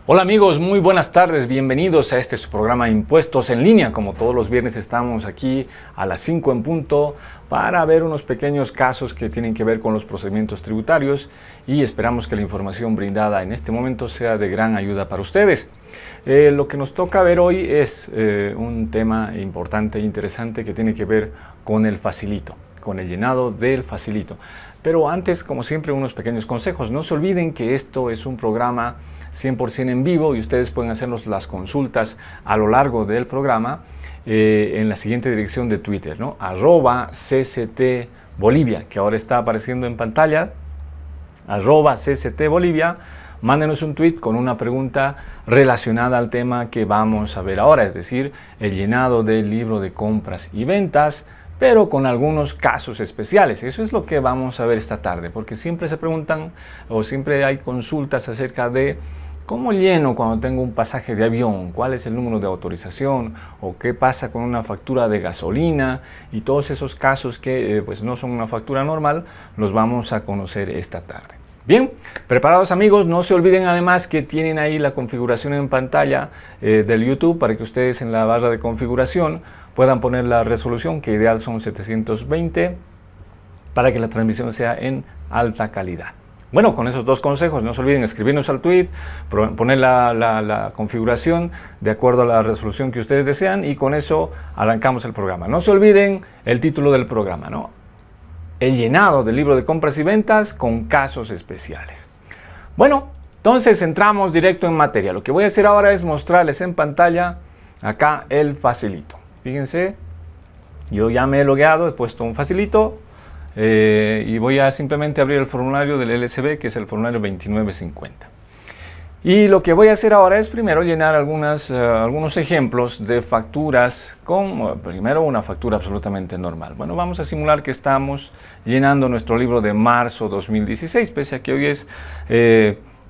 Hola amigos, muy buenas tardes, bienvenidos a este su programa Impuestos en Línea. Como todos los viernes estamos aquí a las 5 en punto para ver unos pequeños casos que tienen que ver con los procedimientos tributarios y esperamos que la información brindada en este momento sea de gran ayuda para ustedes. Lo que nos toca ver hoy es un tema importante e interesante que tiene que ver con el facilito, con el llenado del facilito. Pero antes, como siempre, unos pequeños consejos. No se olviden que esto es un programa 100% en vivo y ustedes pueden hacernos las consultas a lo largo del programa en la siguiente dirección de Twitter, ¿no? @CCTBolivia, que ahora está apareciendo en pantalla, @CCTBolivia. Mándenos un tweet con una pregunta relacionada al tema que vamos a ver ahora, es decir, el llenado del libro de compras y ventas, pero con algunos casos especiales. Eso es lo que vamos a ver esta tarde, porque siempre se preguntan o siempre hay consultas acerca de cómo lleno cuando tengo un pasaje de avión, cuál es el número de autorización o qué pasa con una factura de gasolina y todos esos casos que pues no son una factura normal, los vamos a conocer esta tarde. Bien, preparados amigos, no se olviden además que tienen ahí la configuración en pantalla del YouTube para que ustedes en la barra de configuración puedan poner la resolución, que ideal son 720, para que la transmisión sea en alta calidad. Bueno, con esos dos consejos, no se olviden escribirnos al tweet, poner la configuración de acuerdo a la resolución que ustedes desean y con eso arrancamos el programa. No se olviden el título del programa, ¿no? El llenado del libro de compras y ventas con casos especiales. Bueno, entonces entramos directo en materia. Lo que voy a hacer ahora es mostrarles en pantalla acá el facilito. Fíjense, yo ya me he logueado, he puesto un facilito y voy a simplemente abrir el formulario del LSB, que es el formulario 2950. Y lo que voy a hacer ahora es primero llenar algunos ejemplos de facturas con, primero, una factura absolutamente normal. Bueno, vamos a simular que estamos llenando nuestro libro de marzo 2016, pese a que hoy es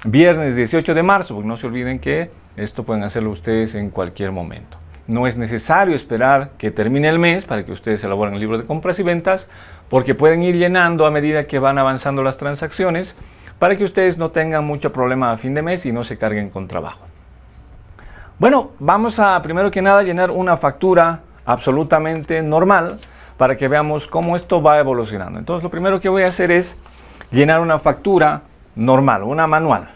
viernes 18 de marzo, porque no se olviden que esto pueden hacerlo ustedes en cualquier momento. No es necesario esperar que termine el mes para que ustedes elaboren el libro de compras y ventas, porque pueden ir llenando a medida que van avanzando las transacciones, para que ustedes no tengan mucho problema a fin de mes y no se carguen con trabajo. Bueno, vamos a primero que nada llenar una factura absolutamente normal para que veamos cómo esto va evolucionando. Entonces lo primero que voy a hacer es llenar una factura normal, una manual.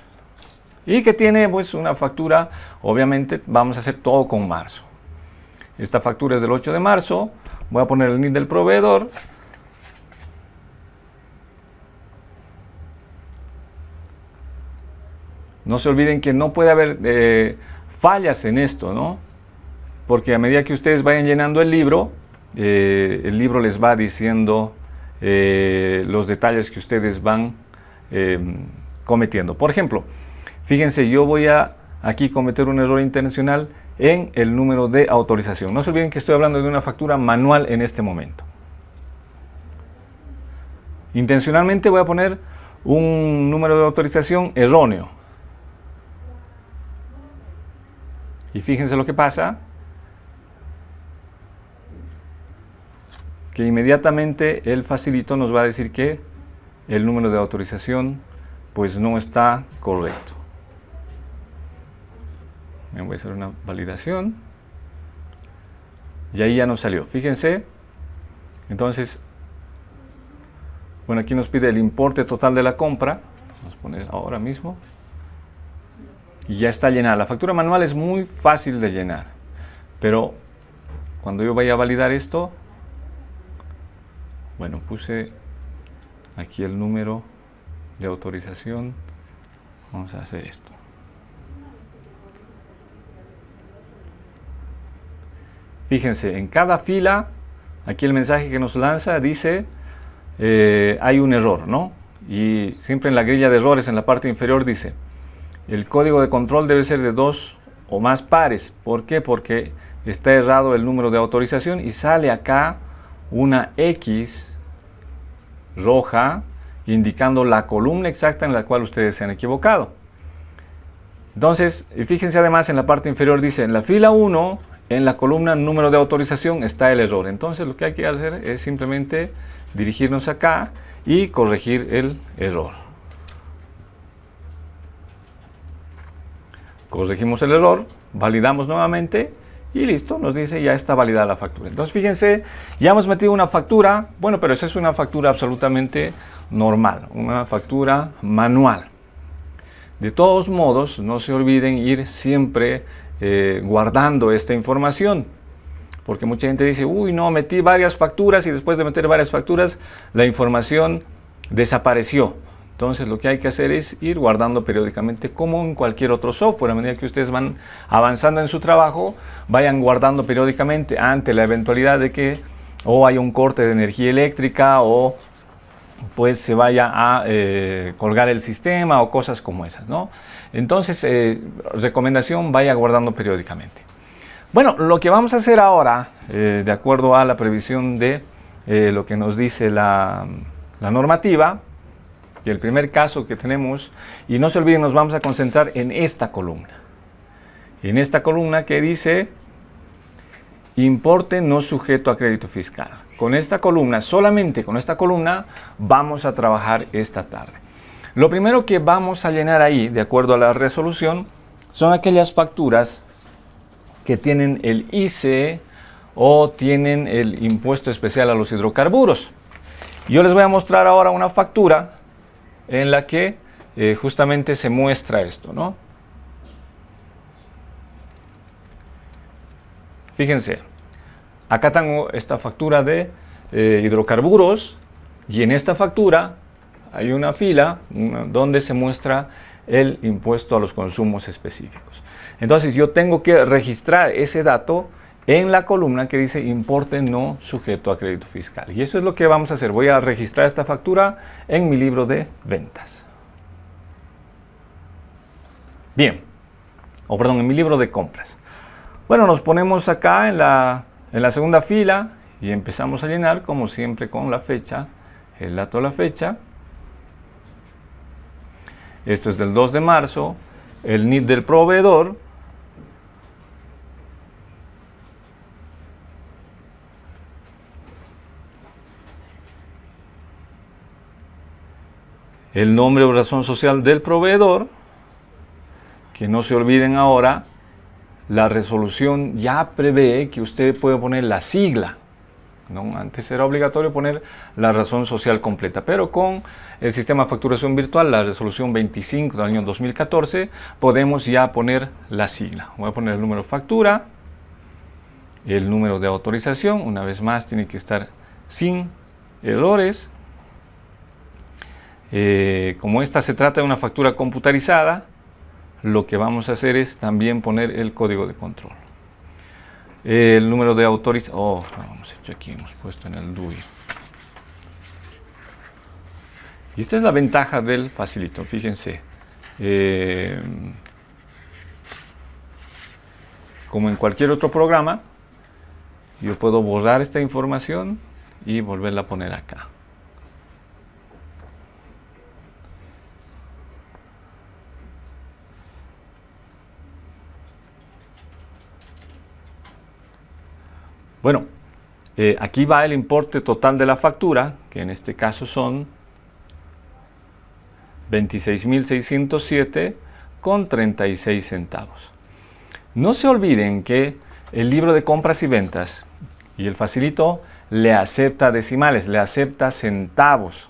Y que tiene pues una factura, obviamente vamos a hacer todo con marzo. Esta factura es del 8 de marzo, voy a poner el NID del proveedor. No se olviden que no puede haber fallas en esto, ¿no? Porque a medida que ustedes vayan llenando el libro les va diciendo los detalles que ustedes van cometiendo. Por ejemplo, fíjense, yo voy a aquí cometer un error intencional en el número de autorización. No se olviden que estoy hablando de una factura manual en este momento. Intencionalmente voy a poner un número de autorización erróneo. Y fíjense lo que pasa, que inmediatamente el facilito nos va a decir que el número de autorización pues no está correcto. Me voy a hacer una validación y ahí ya nos salió. Fíjense, entonces, bueno, aquí nos pide el importe total de la compra, vamos a poner ahora mismo. Y ya está llenada. La factura manual es muy fácil de llenar, pero cuando yo vaya a validar esto, bueno, puse aquí el número de autorización. Vamos a hacer esto. Fíjense, en cada fila, aquí el mensaje que nos lanza dice hay un error, ¿no? Y siempre en la grilla de errores, en la parte inferior dice: el código de control debe ser de 2 o más pares. ¿Por qué? Porque está errado el número de autorización y sale acá una X roja indicando la columna exacta en la cual ustedes se han equivocado. Entonces, fíjense además en la parte inferior dice: en la fila 1, en la columna número de autorización está el error. Entonces lo que hay que hacer es simplemente dirigirnos acá y corregir el error. corregimos el error, validamos nuevamente y listo, nos dice ya está validada la factura. Entonces fíjense, ya hemos metido una factura, bueno, pero esa es una factura absolutamente normal, una factura manual. De todos modos, no se olviden ir siempre guardando esta información, porque mucha gente dice, uy, no, metí varias facturas y después de meter varias facturas, la información desapareció. Entonces lo que hay que hacer es ir guardando periódicamente, como en cualquier otro software. A medida que ustedes van avanzando en su trabajo, vayan guardando periódicamente ante la eventualidad de que o haya un corte de energía eléctrica o pues se vaya a colgar el sistema o cosas como esas, ¿no? Entonces, recomendación, vaya guardando periódicamente. Bueno, lo que vamos a hacer ahora, de acuerdo a la previsión de lo que nos dice la normativa, y el primer caso que tenemos, y no se olviden, nos vamos a concentrar en esta columna. En esta columna que dice importe no sujeto a crédito fiscal. Con esta columna, solamente con esta columna, vamos a trabajar esta tarde. Lo primero que vamos a llenar ahí, de acuerdo a la resolución, son aquellas facturas que tienen el ICE o tienen el impuesto especial a los hidrocarburos. Yo les voy a mostrar ahora una factura en la que justamente se muestra esto, ¿no? Fíjense, acá tengo esta factura de hidrocarburos y en esta factura hay una fila donde se muestra el impuesto a los consumos específicos. Entonces yo tengo que registrar ese dato en la columna que dice importe no sujeto a crédito fiscal. Y eso es lo que vamos a hacer. Voy a registrar esta factura en mi libro de ventas. Bien, en mi libro de compras. Bueno, nos ponemos acá en la segunda fila y empezamos a llenar, como siempre, con la fecha, el dato de la fecha. Esto es del 2 de marzo, el NIT del proveedor. El nombre o razón social del proveedor, que no se olviden ahora, la resolución ya prevé que usted puede poner la sigla, ¿no? Antes era obligatorio poner la razón social completa, pero con el sistema de facturación virtual, la resolución 25 del año 2014, podemos ya poner la sigla. Voy a poner el número de factura, el número de autorización, una vez más tiene que estar sin errores. Como esta se trata de una factura computarizada, lo que vamos a hacer es también poner el código de control. El número de autorización, hemos hecho aquí, hemos puesto en el DUI. Y esta es la ventaja del Facilito, fíjense. Como en cualquier otro programa, yo puedo borrar esta información y volverla a poner acá. Bueno, aquí va el importe total de la factura, que en este caso son 26.607,36 centavos. No se olviden que el libro de compras y ventas y el Facilito le acepta decimales, le acepta centavos.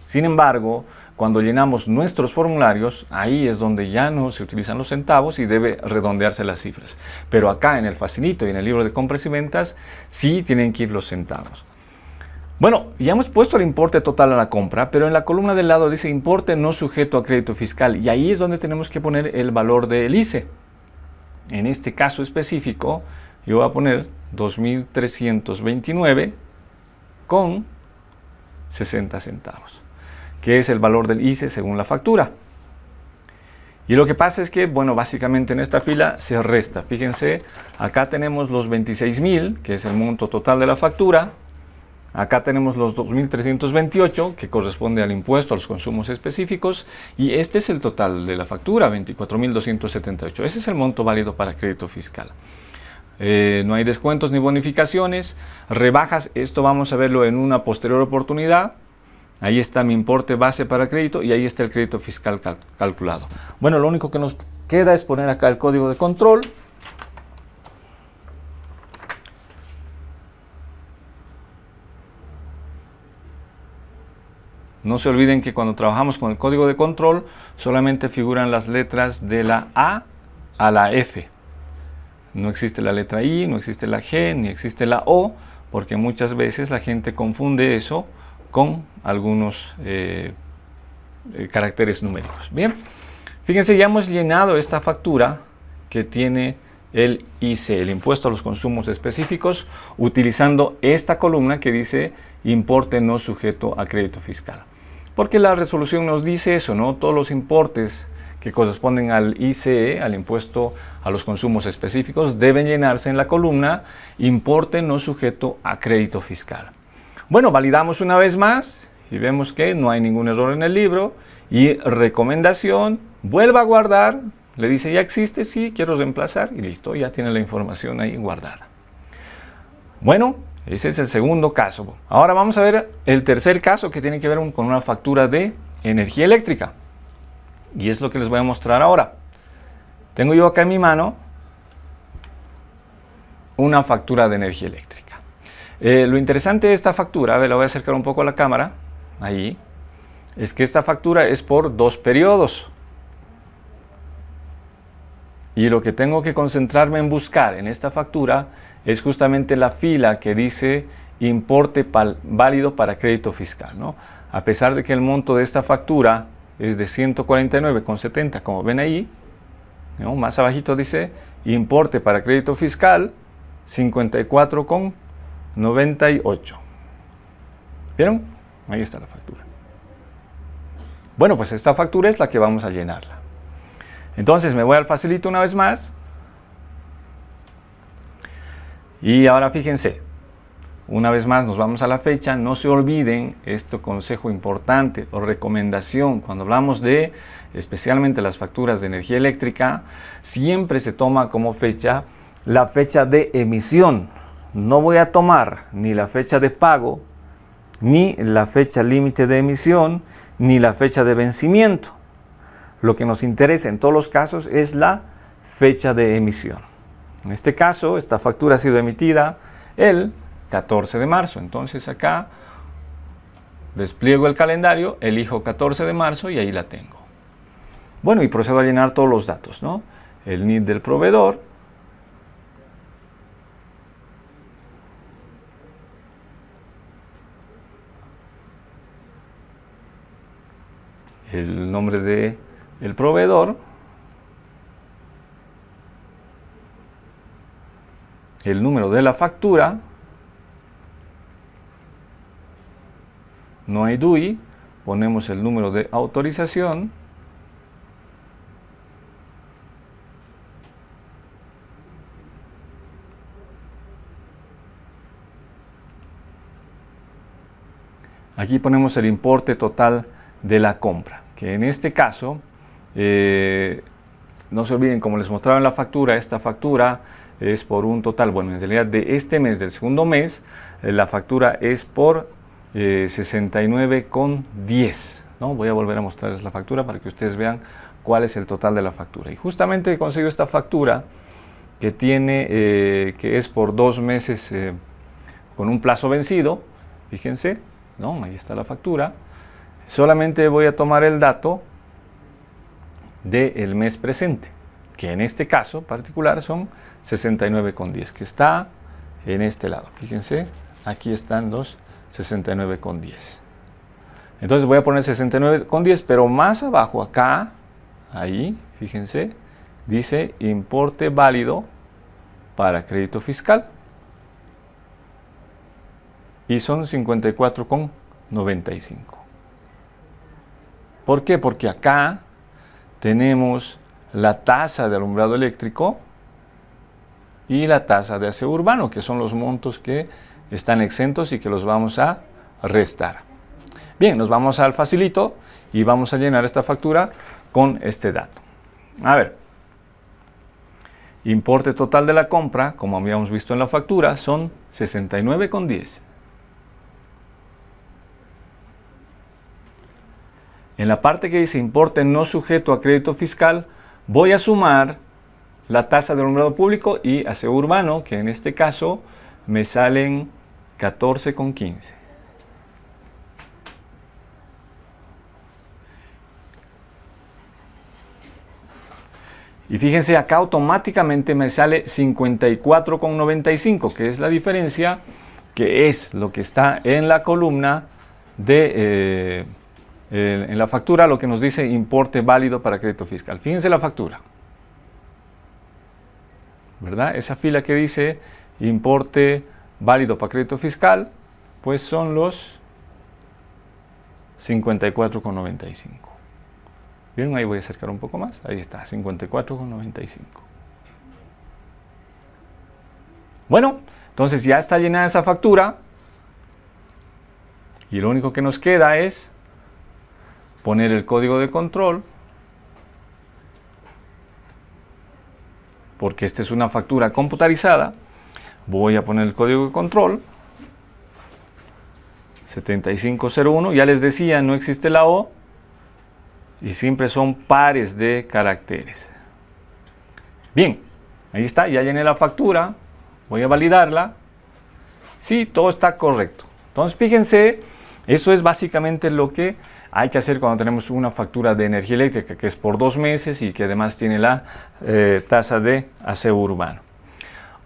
Sin embargo, cuando llenamos nuestros formularios, ahí es donde ya no se utilizan los centavos y debe redondearse las cifras. Pero acá en el Facilito y en el libro de compras y ventas, sí tienen que ir los centavos. Bueno, ya hemos puesto el importe total a la compra, pero en la columna del lado dice importe no sujeto a crédito fiscal. Y ahí es donde tenemos que poner el valor del ICE. En este caso específico, yo voy a poner 2.329,60 centavos. Que es el valor del ICE según la factura. Y lo que pasa es que, bueno, básicamente en esta fila se resta. Fíjense, acá tenemos los 26.000, que es el monto total de la factura. Acá tenemos los 2.328, que corresponde al impuesto a los consumos específicos. Y este es el total de la factura, 24.278. Ese es el monto válido para crédito fiscal. No hay descuentos ni bonificaciones. Rebajas, esto vamos a verlo en una posterior oportunidad. Ahí está mi importe base para crédito y ahí está el crédito fiscal calculado. Bueno, lo único que nos queda es poner acá el código de control. No se olviden que cuando trabajamos con el código de control solamente figuran las letras de la A a la F. No existe la letra I, no existe la G, ni existe la O, porque muchas veces la gente confunde eso con algunos caracteres numéricos. Bien, fíjense, ya hemos llenado esta factura que tiene el IC, el impuesto a los consumos específicos, utilizando esta columna que dice importe no sujeto a crédito fiscal. Porque la resolución nos dice eso, ¿no? Todos los importes que corresponden al ICE, al impuesto a los consumos específicos, deben llenarse en la columna importe no sujeto a crédito fiscal. Bueno, validamos una vez más y vemos que no hay ningún error en el libro y recomendación, vuelva a guardar, le dice ya existe, sí, quiero reemplazar y listo, ya tiene la información ahí guardada. Bueno, ese es el segundo caso. Ahora vamos a ver el tercer caso que tiene que ver con una factura de energía eléctrica. Y es lo que les voy a mostrar ahora. Tengo yo acá en mi mano una factura de energía eléctrica. Lo interesante de esta factura, a ver, la voy a acercar un poco a la cámara, ahí, es que esta factura es por 2 periodos. Y lo que tengo que concentrarme en buscar en esta factura es justamente la fila que dice importe válido para crédito fiscal, ¿no? A pesar de que el monto de esta factura es de 149,70, como ven ahí, ¿no? Más abajito dice importe para crédito fiscal 54,98. ¿Vieron? Ahí está la factura. Bueno, pues esta factura es la que vamos a llenarla. Entonces me voy al facilito una vez más. Y ahora fíjense, una vez más nos vamos a la fecha. No se olviden, este consejo importante o recomendación, cuando hablamos de especialmente las facturas de energía eléctrica, siempre se toma como fecha la fecha de emisión. No voy a tomar ni la fecha de pago, ni la fecha límite de emisión, ni la fecha de vencimiento. Lo que nos interesa en todos los casos es la fecha de emisión. En este caso, esta factura ha sido emitida el 14 de marzo. Entonces acá despliego el calendario, elijo 14 de marzo y ahí la tengo. Bueno, y procedo a llenar todos los datos, ¿no? El NID del proveedor, el nombre del proveedor, el número de la factura, no hay DUI, ponemos el número de autorización, aquí ponemos el importe total de la compra, que en este caso, no se olviden, como les mostraba en la factura, esta factura es por un total, bueno, en realidad de este mes, del segundo mes, la factura es por 69,10, ¿no? Voy a volver a mostrarles la factura para que ustedes vean cuál es el total de la factura. Y justamente he conseguido esta factura que tiene, que es por 2 meses con un plazo vencido, fíjense, ¿no? Ahí está la factura. Solamente voy a tomar el dato del mes presente, que en este caso particular son 69,10, que está en este lado. Fíjense, aquí están los 69,10. Entonces voy a poner 69,10, pero más abajo acá, ahí, fíjense, dice importe válido para crédito fiscal. Y son 54,95. ¿Por qué? Porque acá tenemos la tasa de alumbrado eléctrico y la tasa de aseo urbano, que son los montos que están exentos y que los vamos a restar. Bien, nos vamos al facilito y vamos a llenar esta factura con este dato. A ver, importe total de la compra, como habíamos visto en la factura, son 69,10. en la parte que dice importe no sujeto a crédito fiscal, voy a sumar la tasa del alumbrado público y aseo urbano, que en este caso me salen 14,15. Y fíjense, acá automáticamente me sale 54,95, que es la diferencia, que es lo que está en la columna de, en la factura, lo que nos dice importe válido para crédito fiscal. Fíjense la factura, ¿verdad? Esa fila que dice importe válido para crédito fiscal, pues son los 54,95. ¿Vieron? Ahí voy a acercar un poco más. Ahí está, 54,95. Bueno, entonces ya está llenada esa factura. Y lo único que nos queda es poner el código de control. Porque esta es una factura computarizada. Voy a poner el código de control. 7501. Ya les decía, no existe la O. Y siempre son pares de caracteres. Bien, ahí está, ya llené la factura. Voy a validarla. Sí, todo está correcto. Entonces, fíjense, eso es básicamente lo que hay que hacer cuando tenemos una factura de energía eléctrica, que es por 2 meses y que además tiene la tasa de aseo urbano.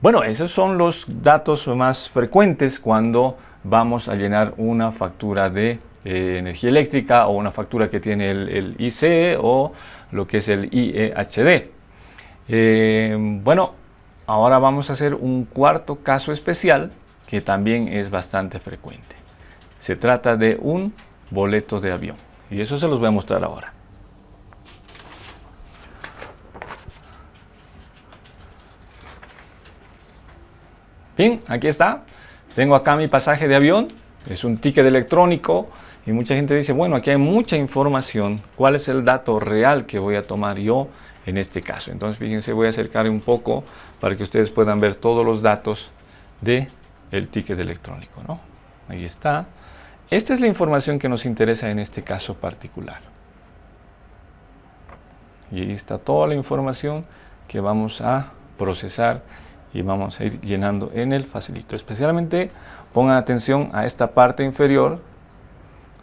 Bueno, esos son los datos más frecuentes cuando vamos a llenar una factura de energía eléctrica o una factura que tiene el ICE o lo que es el IEHD. Bueno, ahora vamos a hacer un cuarto caso especial que también es bastante frecuente. Se trata de un boleto de avión y eso se los voy a mostrar ahora. Bien, aquí está. Tengo acá mi pasaje de avión. Es un ticket electrónico. Y mucha gente dice, bueno, aquí hay mucha información. ¿Cuál es el dato real que voy a tomar yo en este caso? Entonces, fíjense, voy a acercar un poco para que ustedes puedan ver todos los datos del ticket electrónico, ¿no? Ahí está. Esta es la información que nos interesa en este caso particular. Y ahí está toda la información que vamos a procesar y vamos a ir llenando en el facilito. Especialmente pongan atención a esta parte inferior,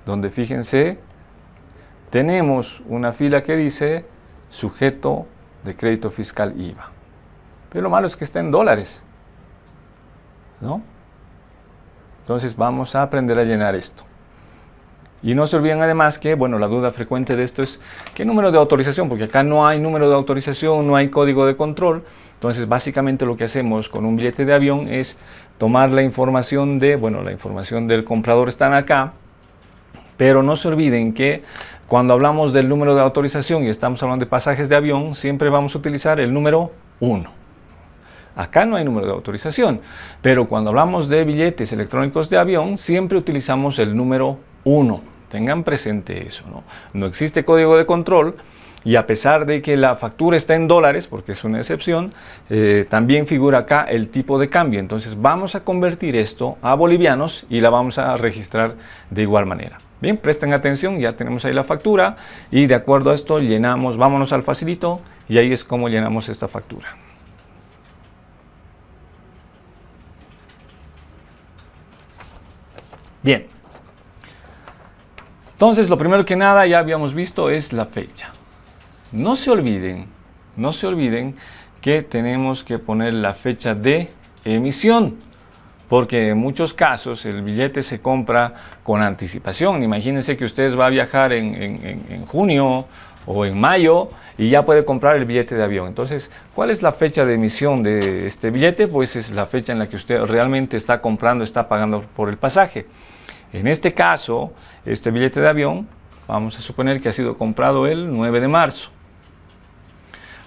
donde fíjense, tenemos una fila que dice sujeto de crédito fiscal IVA. Pero lo malo es que está en dólares, ¿no? Entonces vamos a aprender a llenar esto. Y no se olviden además que, bueno, la duda frecuente de esto es ¿qué número de autorización? Porque acá no hay número de autorización, no hay código de control. Entonces básicamente lo que hacemos con un billete de avión es tomar la información de, bueno, la información del comprador está acá. Pero no se olviden que cuando hablamos del número de autorización y estamos hablando de pasajes de avión, siempre vamos a utilizar el número 1. Acá no hay número de autorización, pero cuando hablamos de billetes electrónicos de avión, siempre utilizamos el número 1. Tengan presente eso, ¿no? No existe código de control y a pesar de que la factura está en dólares, porque es una excepción, también figura acá el tipo de cambio. Entonces vamos a convertir esto a bolivianos y la vamos a registrar de igual manera. Bien, presten atención, ya tenemos ahí la factura y de acuerdo a esto llenamos, vámonos al facilito y ahí es como llenamos esta factura. Bien, entonces lo primero que nada ya habíamos visto es la fecha. No se olviden que tenemos que poner la fecha de emisión. Porque en muchos casos el billete se compra con anticipación. Imagínense que ustedes va a viajar en junio o en mayo y ya puede comprar el billete de avión. Entonces, ¿cuál es la fecha de emisión de este billete? Pues es la fecha en la que usted realmente está comprando, está pagando por el pasaje. En este caso, este billete de avión, vamos a suponer que ha sido comprado el 9 de marzo.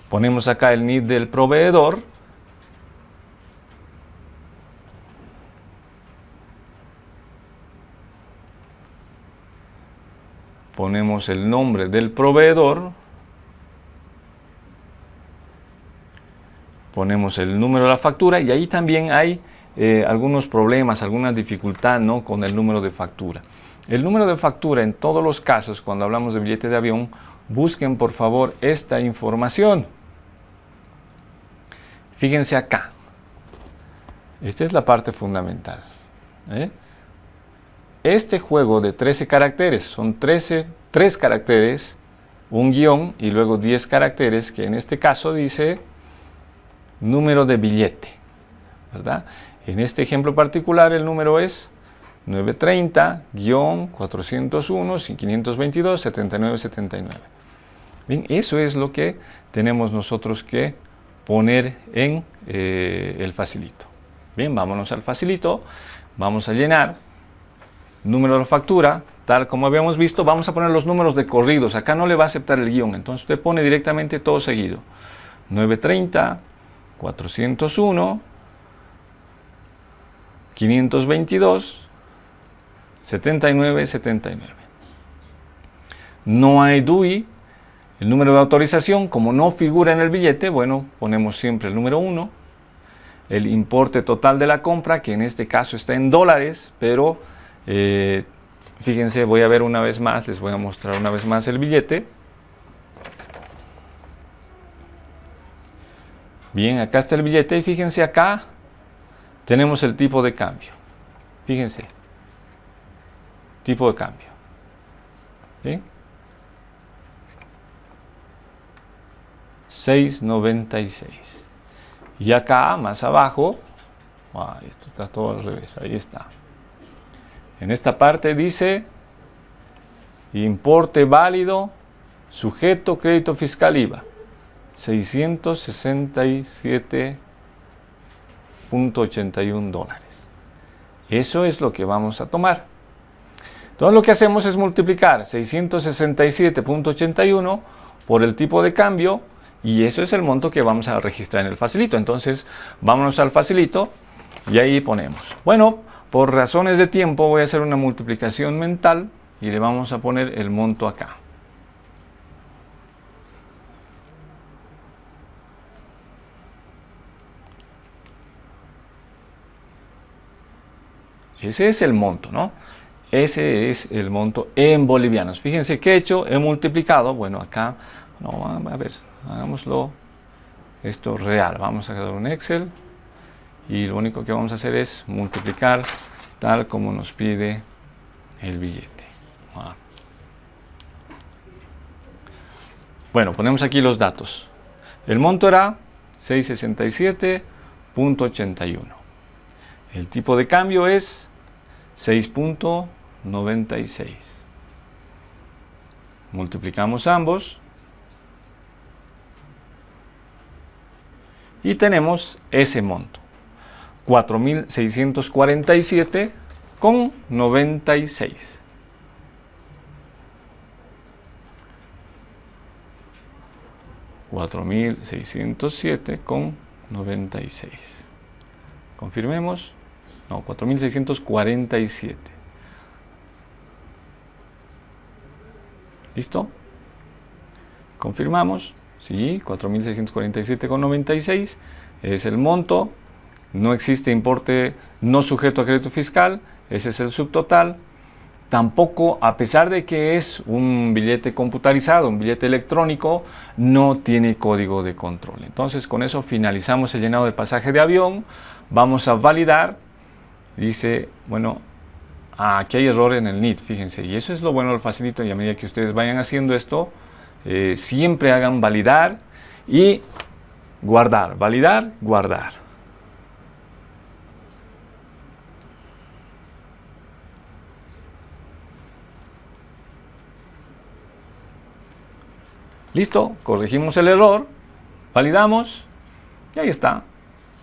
Ponemos acá el NID del proveedor. Ponemos el nombre del proveedor, ponemos el número de la factura y ahí también hay algunos problemas, alguna dificultad, ¿no?, con el número de factura. El número de factura en todos los casos, cuando hablamos de billete de avión, busquen por favor esta información. Fíjense acá. Esta es la parte fundamental. Este juego de 13 caracteres, son 3 caracteres, un guión y luego 10 caracteres, que en este caso dice número de billete, ¿verdad? En este ejemplo particular el número es 930-401-522-7979. Bien, eso es lo que tenemos nosotros que poner en el facilito. Bien, vámonos al facilito, vamos a llenar número de factura, tal como habíamos visto. Vamos a poner los números de corridos, acá no le va a aceptar el guión, entonces usted pone directamente todo seguido. 930-401-522-7979. No hay DUI. El número de autorización, como no figura en el billete, bueno, ponemos siempre el número 1. El importe total de la compra, que en este caso está en dólares, pero fíjense, voy a ver una vez más, les voy a mostrar una vez más el billete. Bien, acá está el billete y fíjense acá tenemos el tipo de cambio. Fíjense, tipo de cambio. ¿Bien? 6.96. Y acá, más abajo, esto está todo al revés, ahí está. En esta parte dice, importe válido, sujeto, crédito fiscal, IVA, 667.81 dólares. Eso es lo que vamos a tomar. Entonces lo que hacemos es multiplicar 667.81 por el tipo de cambio, y eso es el monto que vamos a registrar en el facilito. Entonces, vámonos al facilito y ahí ponemos. Bueno, por razones de tiempo voy a hacer una multiplicación mental y le vamos a poner el monto acá. Ese es el monto, ¿no? Ese es el monto en bolivianos. Fíjense que he hecho, he multiplicado, bueno, acá, no, a ver, hagámoslo esto real. Vamos a dar un Excel y lo único que vamos a hacer es multiplicar tal como nos pide el billete. Bueno, ponemos aquí los datos. El monto era 667.81. El tipo de cambio es 6.96. Multiplicamos ambos y tenemos ese monto, 4.647,96. $4.607,96. Confirmemos. No, 4.647. ¿Listo? Confirmamos. Sí, 4.647,96 es el monto. No existe importe no sujeto a crédito fiscal. Ese es el subtotal. Tampoco, a pesar de que es un billete computarizado, un billete electrónico, no tiene código de control. Entonces, con eso finalizamos el llenado del pasaje de avión. Vamos a validar. Dice, bueno, aquí hay error en el NIT, fíjense. Y eso es lo bueno del facilito. Y a medida que ustedes vayan haciendo esto, siempre hagan validar y guardar. Validar, guardar. Listo, corregimos el error, validamos y ahí está.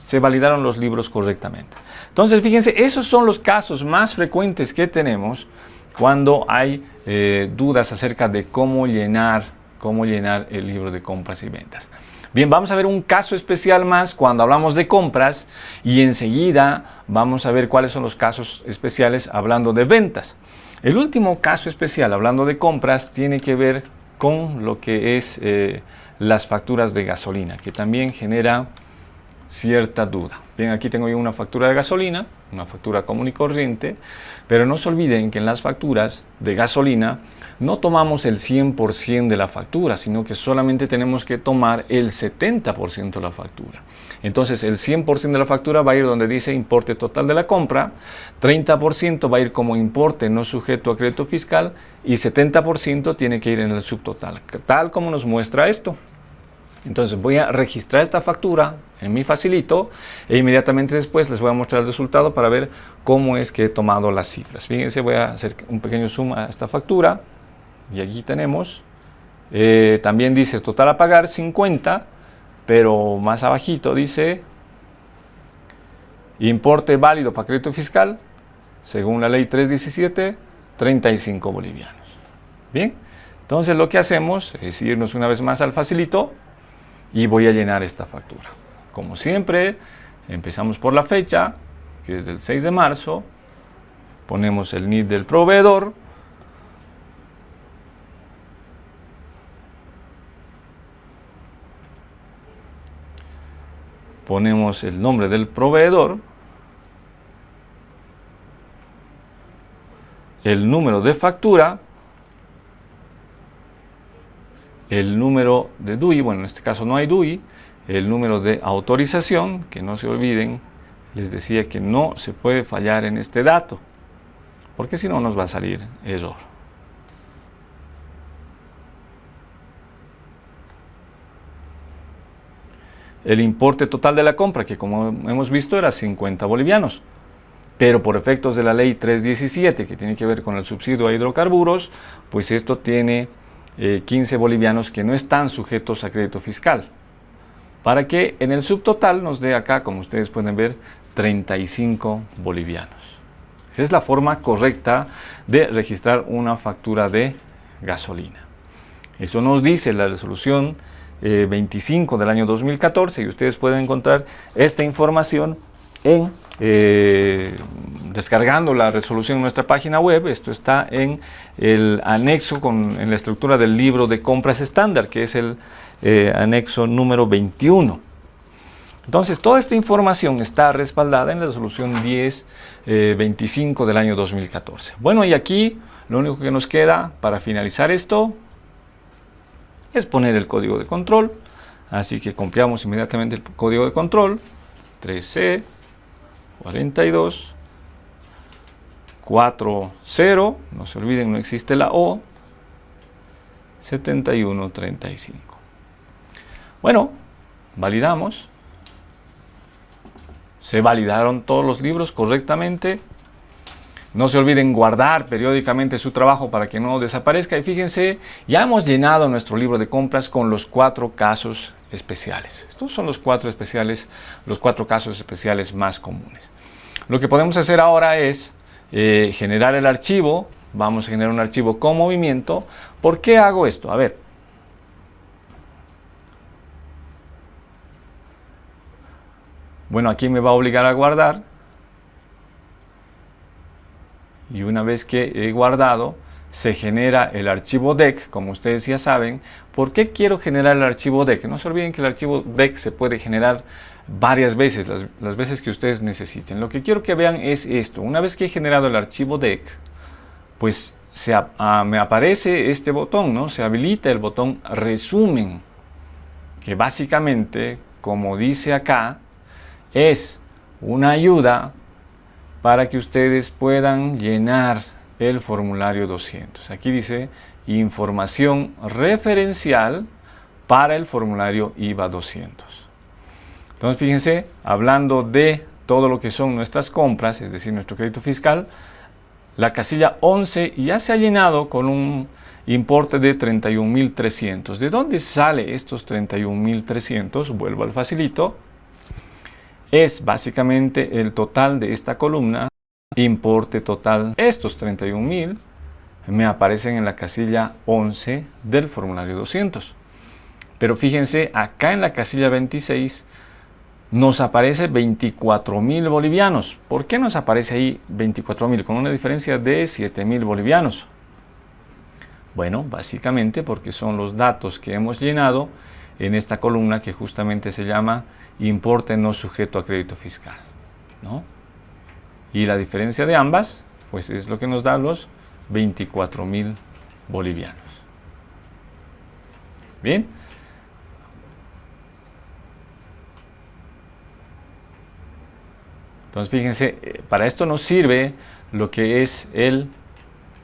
Se validaron los libros correctamente. Entonces, fíjense, esos son los casos más frecuentes que tenemos cuando hay dudas acerca de cómo llenar el libro de compras y ventas. Bien, vamos a ver un caso especial más cuando hablamos de compras y enseguida vamos a ver cuáles son los casos especiales hablando de ventas. El último caso especial hablando de compras tiene que ver con lo que es las facturas de gasolina, que también genera cierta duda. Bien, aquí tengo yo una factura de gasolina, una factura común y corriente, pero no se olviden que en las facturas de gasolina no tomamos el 100% de la factura, sino que solamente tenemos que tomar el 70% de la factura. Entonces el 100% de la factura va a ir donde dice importe total de la compra, 30% va a ir como importe no sujeto a crédito fiscal y 70% tiene que ir en el subtotal, tal como nos muestra esto. Entonces voy a registrar esta factura en mi facilito e inmediatamente después les voy a mostrar el resultado para ver cómo es que he tomado las cifras. Fíjense, voy a hacer un pequeño zoom a esta factura y aquí tenemos, también dice total a pagar 50, pero más abajito dice importe válido para crédito fiscal, según la ley 317, 35 bolivianos. Bien, entonces lo que hacemos es irnos una vez más al facilito y voy a llenar esta factura. Como siempre, empezamos por la fecha, que es del 6 de marzo, ponemos el NID del proveedor, ponemos el nombre del proveedor, el número de factura, el número de DUI, bueno, en este caso no hay DUI, el número de autorización, que no se olviden, les decía que no se puede fallar en este dato, porque si no nos va a salir error. El importe total de la compra, que como hemos visto era 50 bolivianos, pero por efectos de la ley 317, que tiene que ver con el subsidio a hidrocarburos, pues esto tiene 15 bolivianos que no están sujetos a crédito fiscal, para que en el subtotal nos dé acá, como ustedes pueden ver, 35 bolivianos. Esa es la forma correcta de registrar una factura de gasolina. Eso nos dice la resolución 25 del año 2014 y ustedes pueden encontrar esta información en descargando la resolución en nuestra página web. Esto está en el anexo en la estructura del libro de compras estándar, que es el anexo número 21. Entonces, toda esta información está respaldada en la resolución 1025 del año 2014. Bueno, y aquí lo único que nos queda para finalizar esto es poner el código de control. Así que copiamos inmediatamente el código de control, 3C 42 40, no se olviden, no existe la O, 7135. Bueno, validamos. Se validaron todos los libros correctamente. No se olviden guardar periódicamente su trabajo para que no desaparezca. Y fíjense, ya hemos llenado nuestro libro de compras con los 4 casos especiales. Estos son los 4 casos especiales más comunes. Lo que podemos hacer ahora es generar el archivo. Vamos a generar un archivo con movimiento. ¿Por qué hago esto? A ver. Bueno, aquí me va a obligar a guardar. Y una vez que he guardado, se genera el archivo DEC, como ustedes ya saben. ¿Por qué quiero generar el archivo DEC? No se olviden que el archivo DEC se puede generar varias veces, las veces que ustedes necesiten. Lo que quiero que vean es esto. Una vez que he generado el archivo DEC, pues me aparece este botón, ¿no? Se habilita el botón resumen, que básicamente, como dice acá, es una ayuda para que ustedes puedan llenar el formulario 200. Aquí dice información referencial para el formulario IVA 200. Entonces fíjense, hablando de todo lo que son nuestras compras, es decir, nuestro crédito fiscal, la casilla 11 ya se ha llenado con un importe de 31.300. ¿De dónde sale estos 31.300? Vuelvo al facilito. Es básicamente el total de esta columna, importe total. Estos 31.000 me aparecen en la casilla 11 del formulario 200. Pero fíjense, acá en la casilla 26 nos aparece 24.000 bolivianos. ¿Por qué nos aparece ahí 24.000? Con una diferencia de 7.000 bolivianos. Bueno, básicamente porque son los datos que hemos llenado en esta columna que justamente se llama importe no sujeto a crédito fiscal, ¿no? Y la diferencia de ambas, pues es lo que nos da los 24.000 bolivianos. Bien. Entonces fíjense, para esto nos sirve lo que es el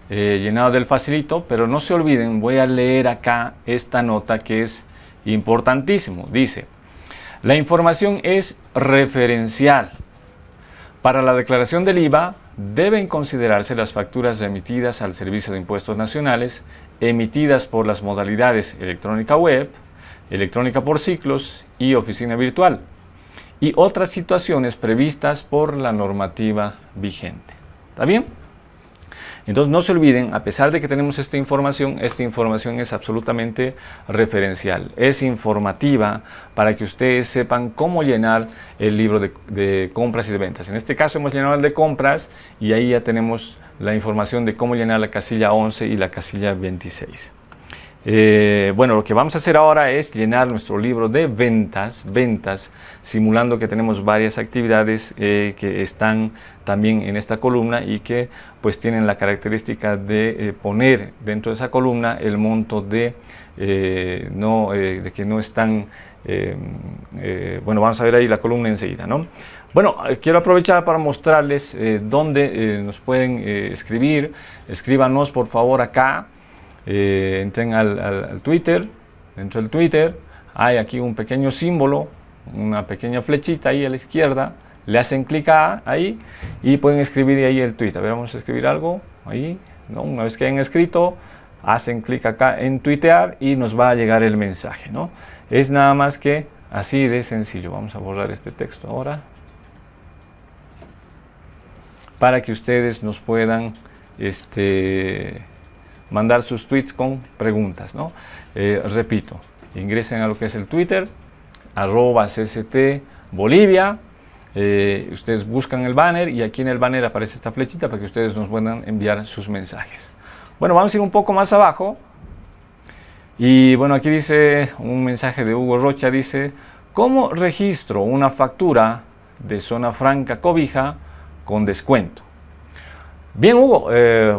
llenado del facilito, pero no se olviden, voy a leer acá esta nota que es importantísimo. Dice, la información es referencial. Para la declaración del IVA deben considerarse las facturas remitidas al Servicio de Impuestos Nacionales, emitidas por las modalidades electrónica web, electrónica por ciclos y oficina virtual, y otras situaciones previstas por la normativa vigente. ¿Está bien? Entonces no se olviden, a pesar de que tenemos esta información es absolutamente referencial, es informativa para que ustedes sepan cómo llenar el libro de compras y de ventas. En este caso hemos llenado el de compras y ahí ya tenemos la información de cómo llenar la casilla 11 y la casilla 26. Bueno, lo que vamos a hacer ahora es llenar nuestro libro de ventas, simulando que tenemos varias actividades que están también en esta columna y que pues tienen la característica de poner dentro de esa columna el monto de que no están, bueno, vamos a ver ahí la columna enseguida, ¿no? Bueno, quiero aprovechar para mostrarles dónde nos pueden escribir. Escríbanos por favor acá. Entren al Twitter. Dentro del Twitter hay aquí un pequeño símbolo, una pequeña flechita ahí a la izquierda, le hacen clic ahí y pueden escribir ahí el tweet. A ver, vamos a escribir algo ahí, ¿no? Una vez que hayan escrito, hacen clic acá en tuitear y nos va a llegar el mensaje, ¿no? Es nada más que así de sencillo. Vamos a borrar este texto ahora para que ustedes nos puedan mandar sus tweets con preguntas, ¿no? Repito, ingresen a lo que es el Twitter, @CST_Bolivia, ustedes buscan el banner y aquí en el banner aparece esta flechita para que ustedes nos puedan enviar sus mensajes. Bueno, vamos a ir un poco más abajo y bueno, aquí dice un mensaje de Hugo Rocha, dice, ¿cómo registro una factura de zona franca Cobija con descuento? Bien, Hugo,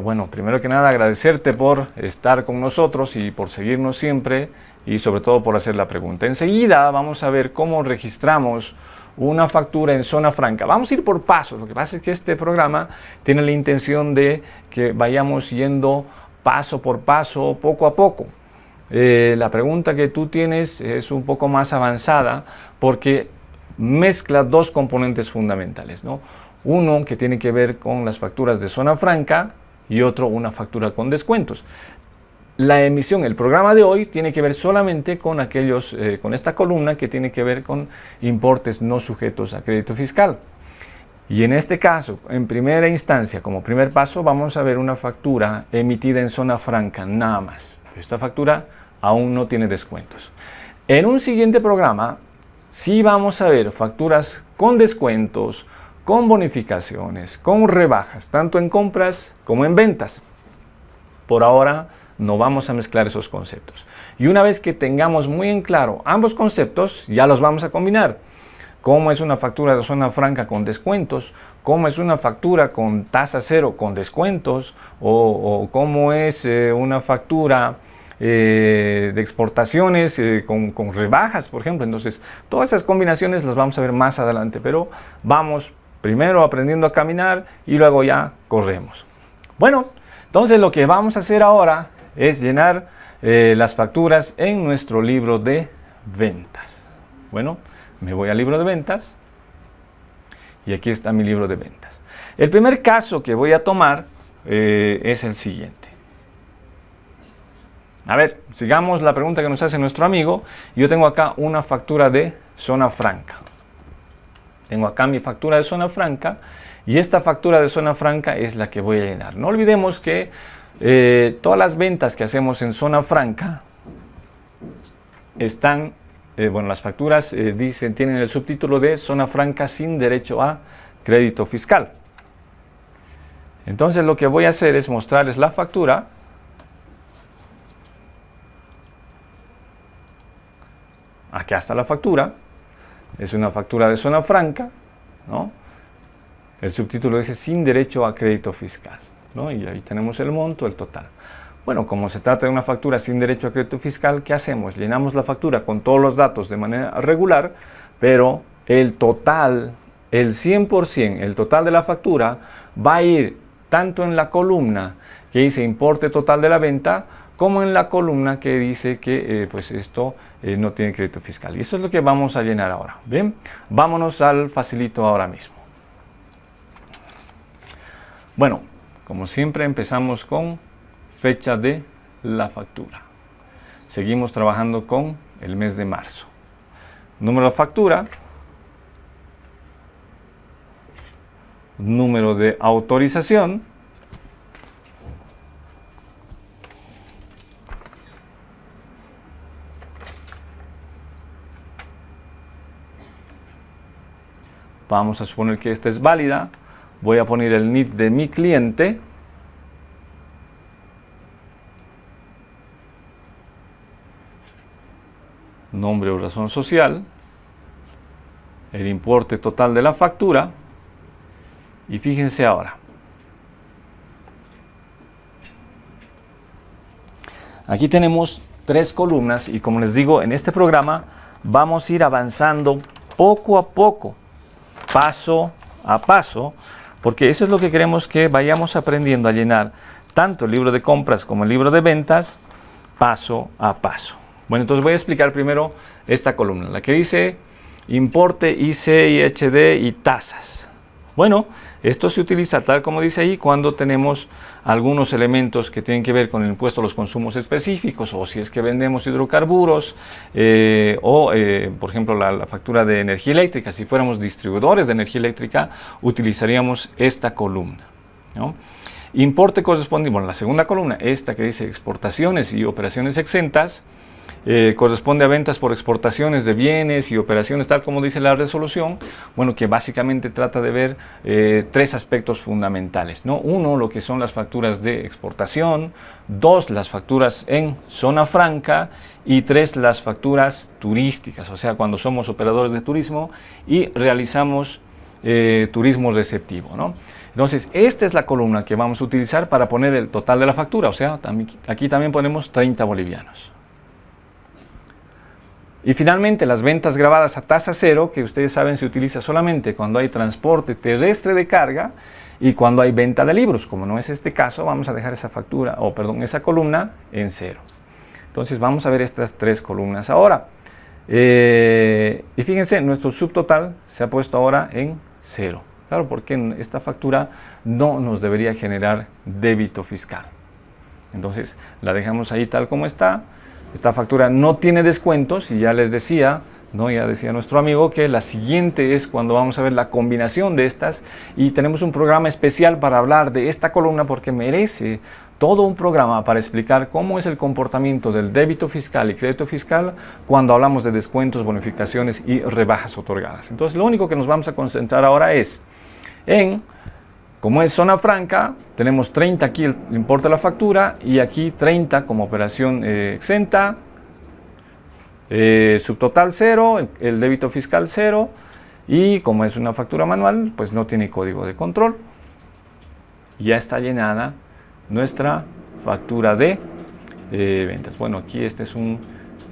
bueno, primero que nada agradecerte por estar con nosotros y por seguirnos siempre y sobre todo por hacer la pregunta. Enseguida vamos a ver cómo registramos una factura en zona franca. Vamos a ir por pasos. Lo que pasa es que este programa tiene la intención de que vayamos yendo paso por paso, poco a poco. La pregunta que tú tienes es un poco más avanzada porque mezcla dos componentes fundamentales, ¿no? Uno que tiene que ver con las facturas de zona franca y otro una factura con descuentos. La emisión, el programa de hoy tiene que ver solamente con aquellos, con esta columna que tiene que ver con importes no sujetos a crédito fiscal. Y en este caso, en primera instancia, como primer paso, vamos a ver una factura emitida en zona franca, nada más. Esta factura aún no tiene descuentos. En un siguiente programa, sí vamos a ver facturas con descuentos, con bonificaciones, con rebajas, tanto en compras como en ventas. Por ahora no vamos a mezclar esos conceptos. Y una vez que tengamos muy en claro ambos conceptos, ya los vamos a combinar. Cómo es una factura de zona franca con descuentos, cómo es una factura con tasa cero con descuentos, o cómo es una factura de exportaciones con rebajas, por ejemplo. Entonces, todas esas combinaciones las vamos a ver más adelante, pero vamos primero aprendiendo a caminar y luego ya corremos. Bueno, entonces lo que vamos a hacer ahora es llenar las facturas en nuestro libro de ventas. Bueno, me voy al libro de ventas y aquí está mi libro de ventas. El primer caso que voy a tomar es el siguiente. A ver, sigamos la pregunta que nos hace nuestro amigo. Yo tengo acá una factura de zona franca. Tengo acá mi factura de zona franca y esta factura de zona franca es la que voy a llenar. No olvidemos que todas las ventas que hacemos en zona franca están, bueno, las facturas tienen el subtítulo de zona franca sin derecho a crédito fiscal. Entonces lo que voy a hacer es mostrarles la factura. Acá está la factura. es una factura de zona franca, ¿no? El subtítulo dice sin derecho a crédito fiscal, ¿no? Y ahí tenemos el monto, el total. Bueno, como se trata de una factura sin derecho a crédito fiscal, ¿qué hacemos? Llenamos la factura con todos los datos de manera regular, pero el total, el 100%, el total de la factura va a ir tanto en la columna que dice importe total de la venta, como en la columna que dice que pues esto no tiene crédito fiscal. Y eso es lo que vamos a llenar ahora. Bien, vámonos al facilito ahora mismo. Bueno, como siempre empezamos con fecha de la factura. Seguimos trabajando con el mes de marzo. Número de factura, número de autorización, vamos a suponer que esta es válida. Voy a poner el NID de mi cliente. Nombre o razón social. El importe total de la factura. Y fíjense ahora. Aquí tenemos 3 columnas y como les digo, en este programa vamos a ir avanzando poco a poco, paso a paso, porque eso es lo que queremos que vayamos aprendiendo a llenar tanto el libro de compras como el libro de ventas paso a paso. Bueno, entonces voy a explicar primero esta columna, la que dice importe, IC, IHD y tasas. Bueno, esto se utiliza tal como dice ahí cuando tenemos algunos elementos que tienen que ver con el impuesto a los consumos específicos, o si es que vendemos hidrocarburos, por ejemplo la factura de energía eléctrica. Si fuéramos distribuidores de energía eléctrica, utilizaríamos esta columna, ¿no? Importe corresponde, bueno, la segunda columna, esta que dice exportaciones y operaciones exentas, corresponde a ventas por exportaciones de bienes y operaciones, tal como dice la resolución. Bueno, que básicamente trata de ver 3 aspectos fundamentales, ¿no? 1, lo que son las facturas de exportación; 2, las facturas en zona franca; y 3, las facturas turísticas, o sea, cuando somos operadores de turismo y realizamos turismo receptivo, ¿no? Entonces, esta es la columna que vamos a utilizar para poner el total de la factura, o sea, aquí también ponemos 30 bolivianos. Y finalmente, las ventas grabadas a tasa cero, que ustedes saben se utiliza solamente cuando hay transporte terrestre de carga y cuando hay venta de libros. Como no es este caso, vamos a dejar esa esa columna en cero. Entonces, vamos a ver estas 3 columnas ahora. Y fíjense, nuestro subtotal se ha puesto ahora en 0. Claro, porque en esta factura no nos debería generar débito fiscal. Entonces, la dejamos ahí tal como está. Esta factura no tiene descuentos y ya les decía, ¿no? Ya decía nuestro amigo que la siguiente es cuando vamos a ver la combinación de estas, y tenemos un programa especial para hablar de esta columna porque merece todo un programa para explicar cómo es el comportamiento del débito fiscal y crédito fiscal cuando hablamos de descuentos, bonificaciones y rebajas otorgadas. Entonces, lo único que nos vamos a concentrar ahora es en, como es zona franca, tenemos 30 aquí el importe de la factura y aquí 30 como operación exenta, subtotal 0, el débito fiscal 0, y como es una factura manual, pues no tiene código de control. Ya está llenada nuestra factura de ventas. Bueno, aquí este es un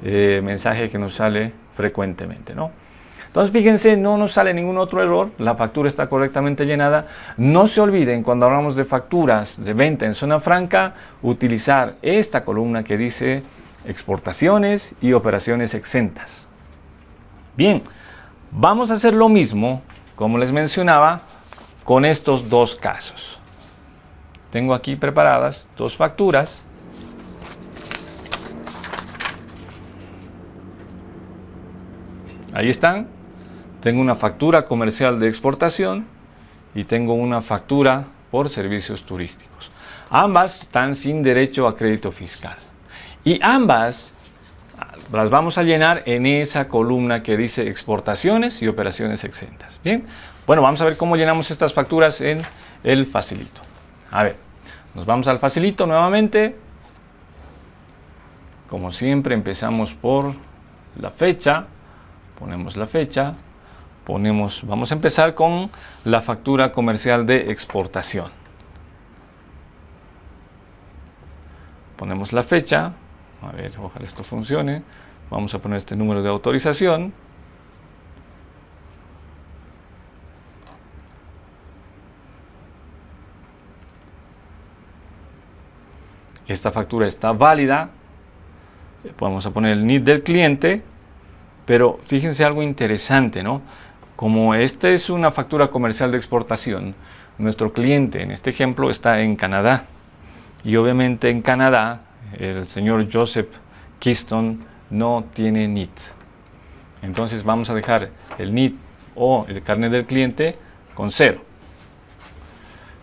mensaje que nos sale frecuentemente, ¿no? Entonces, fíjense, no nos sale ningún otro error, la factura está correctamente llenada. No se olviden, cuando hablamos de facturas de venta en zona franca, utilizar esta columna que dice exportaciones y operaciones exentas. Bien, vamos a hacer lo mismo, como les mencionaba, con estos 2 casos. Tengo aquí preparadas 2 facturas. Ahí están. Tengo una factura comercial de exportación y tengo una factura por servicios turísticos. Ambas están sin derecho a crédito fiscal. Y ambas las vamos a llenar en esa columna que dice exportaciones y operaciones exentas. Bien, bueno, vamos a ver cómo llenamos estas facturas en el facilito. A ver, nos vamos al facilito nuevamente. Como siempre, empezamos por la fecha. Ponemos la fecha, Vamos a empezar con la factura comercial de exportación. Ponemos la fecha, a ver, ojalá esto funcione. Vamos a poner este número de autorización. Esta factura está válida. Vamos a poner el NID del cliente, pero fíjense algo interesante, ¿no? Como esta es una factura comercial de exportación, nuestro cliente en este ejemplo está en Canadá. Y obviamente en Canadá el señor Joseph Keystone no tiene NID. Entonces vamos a dejar el NID o el carnet del cliente con 0.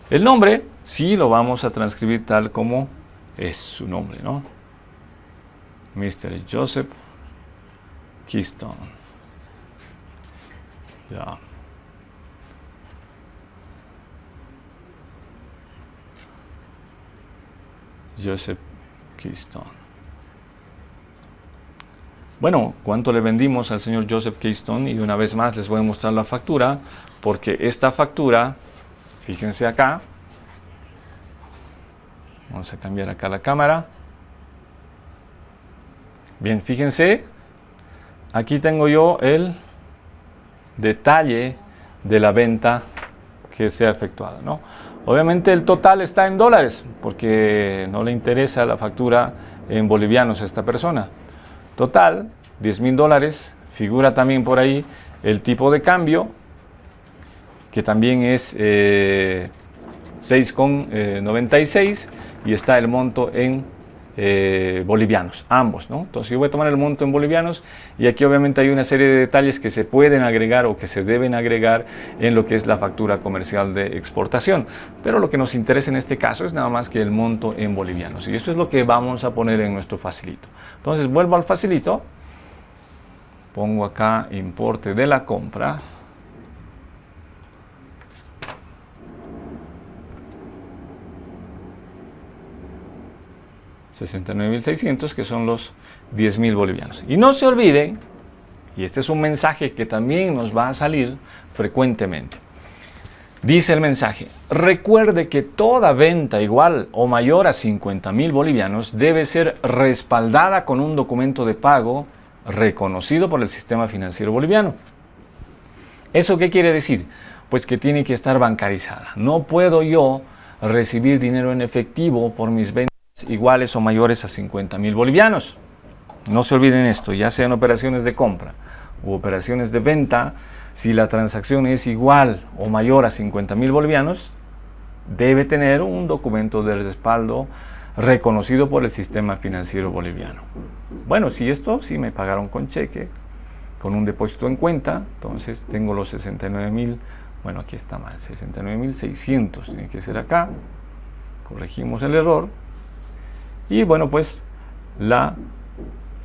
El nombre sí lo vamos a transcribir tal como es su nombre, ¿no? Mr. Joseph Keystone. Ya. Joseph Keystone. Bueno, ¿cuánto le vendimos al señor Joseph Keystone? Y una vez más les voy a mostrar la factura, porque esta factura, fíjense acá, vamos a cambiar acá la cámara. Bien, fíjense, aquí tengo yo el detalle de la venta que se ha efectuado, ¿no? Obviamente el total está en dólares, porque no le interesa la factura en bolivianos a esta persona. Total, $10,000, figura también por ahí el tipo de cambio, que también es 6,96, y está el monto en bolivianos, ambos, ¿no? Entonces yo voy a tomar el monto en bolivianos, y aquí obviamente hay una serie de detalles que se pueden agregar o que se deben agregar en lo que es la factura comercial de exportación, pero lo que nos interesa en este caso es nada más que el monto en bolivianos, y eso es lo que vamos a poner en nuestro facilito. Entonces vuelvo al facilito, pongo acá importe de la compra, $69,600, que son los 10,000 bolivianos. Y no se olviden, y este es un mensaje que también nos va a salir frecuentemente. Dice el mensaje: recuerde que toda venta igual o mayor a 50,000 bolivianos debe ser respaldada con un documento de pago reconocido por el sistema financiero boliviano. ¿Eso qué quiere decir? Pues que tiene que estar bancarizada. No puedo yo recibir dinero en efectivo por mis ventas iguales o mayores a 50,000 bolivianos. No se olviden esto, ya sean operaciones de compra u operaciones de venta, si la transacción es igual o mayor a 50,000 bolivianos, debe tener un documento de respaldo reconocido por el sistema financiero boliviano. Bueno, si me pagaron con cheque, con un depósito en cuenta, entonces tengo los 69,000, bueno, aquí está mal, 69,600, tiene que ser acá, corregimos el error. Y bueno, pues la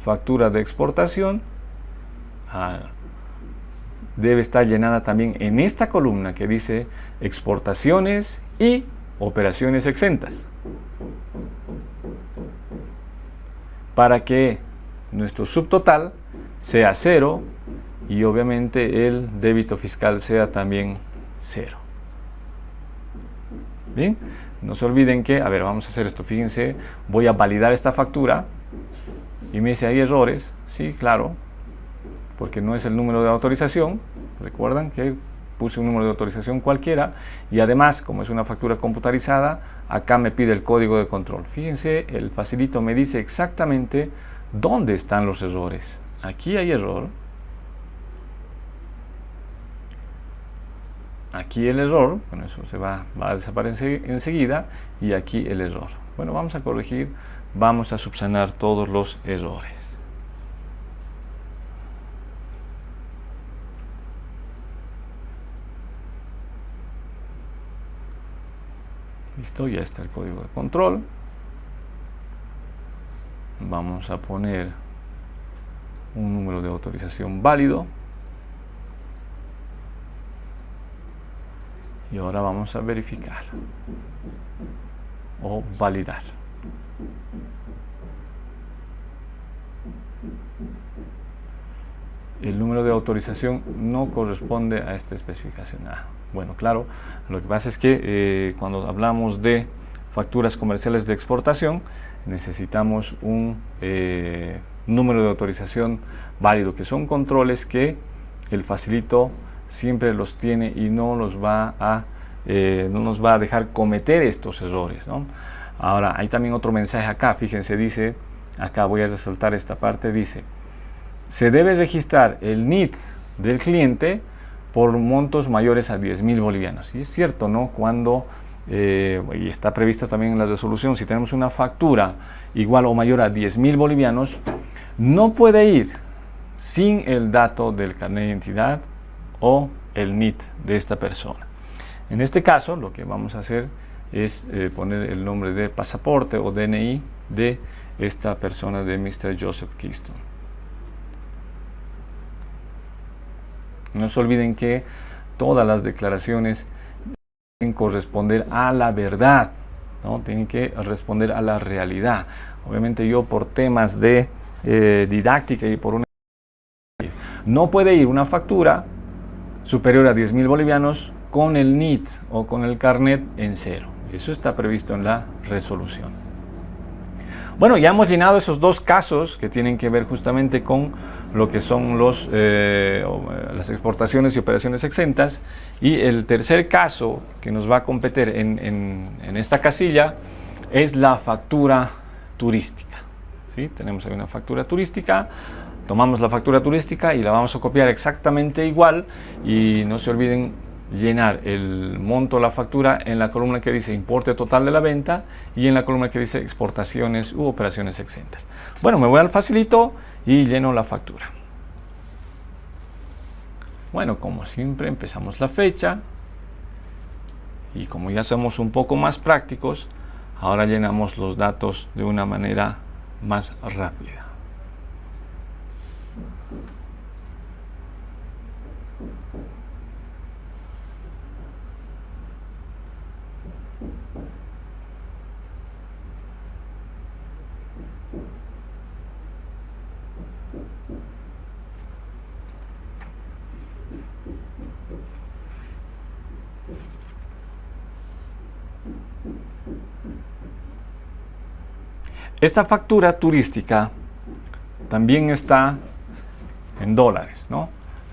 factura de exportación debe estar llenada también en esta columna que dice exportaciones y operaciones exentas, para que nuestro subtotal sea 0 y obviamente el débito fiscal sea también 0. Bien. No se olviden que, a ver, vamos a hacer esto, fíjense, voy a validar esta factura y me dice, ¿hay errores? Sí, claro, porque no es el número de autorización, recuerdan que puse un número de autorización cualquiera, y además, como es una factura computarizada, acá me pide el código de control. Fíjense, el facilito me dice exactamente dónde están los errores. Aquí hay error, aquí el error, bueno, eso va a desaparecer enseguida, y aquí el error. Bueno, vamos a corregir, vamos a subsanar todos los errores. Listo, ya está el código de control. Vamos a poner un número de autorización válido. Y ahora vamos a verificar o validar. el número de autorización no corresponde a esta especificación. Bueno, claro, lo que pasa es que cuando hablamos de facturas comerciales de exportación, necesitamos un número de autorización válido, que son controles que el facilito siempre los tiene y no nos va a dejar cometer estos errores, ¿no? Ahora, hay también otro mensaje acá, fíjense, dice, acá voy a resaltar esta parte, dice, se debe registrar el NIT del cliente por montos mayores a 10.000 bolivianos. Y es cierto, ¿no? Cuando, y está prevista también en la resolución, si tenemos una factura igual o mayor a 10.000 bolivianos, no puede ir sin el dato del carnet de identidad o el NIT de esta persona. En este caso, lo que vamos a hacer es poner el nombre de pasaporte o DNI de esta persona, de Mr. Joseph Keystone. No se olviden que todas las declaraciones deben corresponder a la verdad, ¿no? Tienen que responder a la realidad. Obviamente yo, por temas de didáctica y por una... No puede ir una factura superior a 10.000 bolivianos con el NIT o con el carnet en cero. Eso está previsto en la resolución. Bueno, ya hemos llenado esos dos casos que tienen que ver justamente con lo que son las exportaciones y operaciones exentas. Y el tercer caso que nos va a competir en esta casilla es la factura turística. ¿Sí? Tenemos ahí una factura turística. Tomamos la factura turística y la vamos a copiar exactamente igual. Y no se olviden llenar el monto de la factura en la columna que dice importe total de la venta y en la columna que dice exportaciones u operaciones exentas. Bueno, me voy al facilito y lleno la factura. Bueno, como siempre empezamos la fecha y como ya somos un poco más prácticos, ahora llenamos los datos de una manera más rápida. Esta factura turística también está en dólares, ¿no?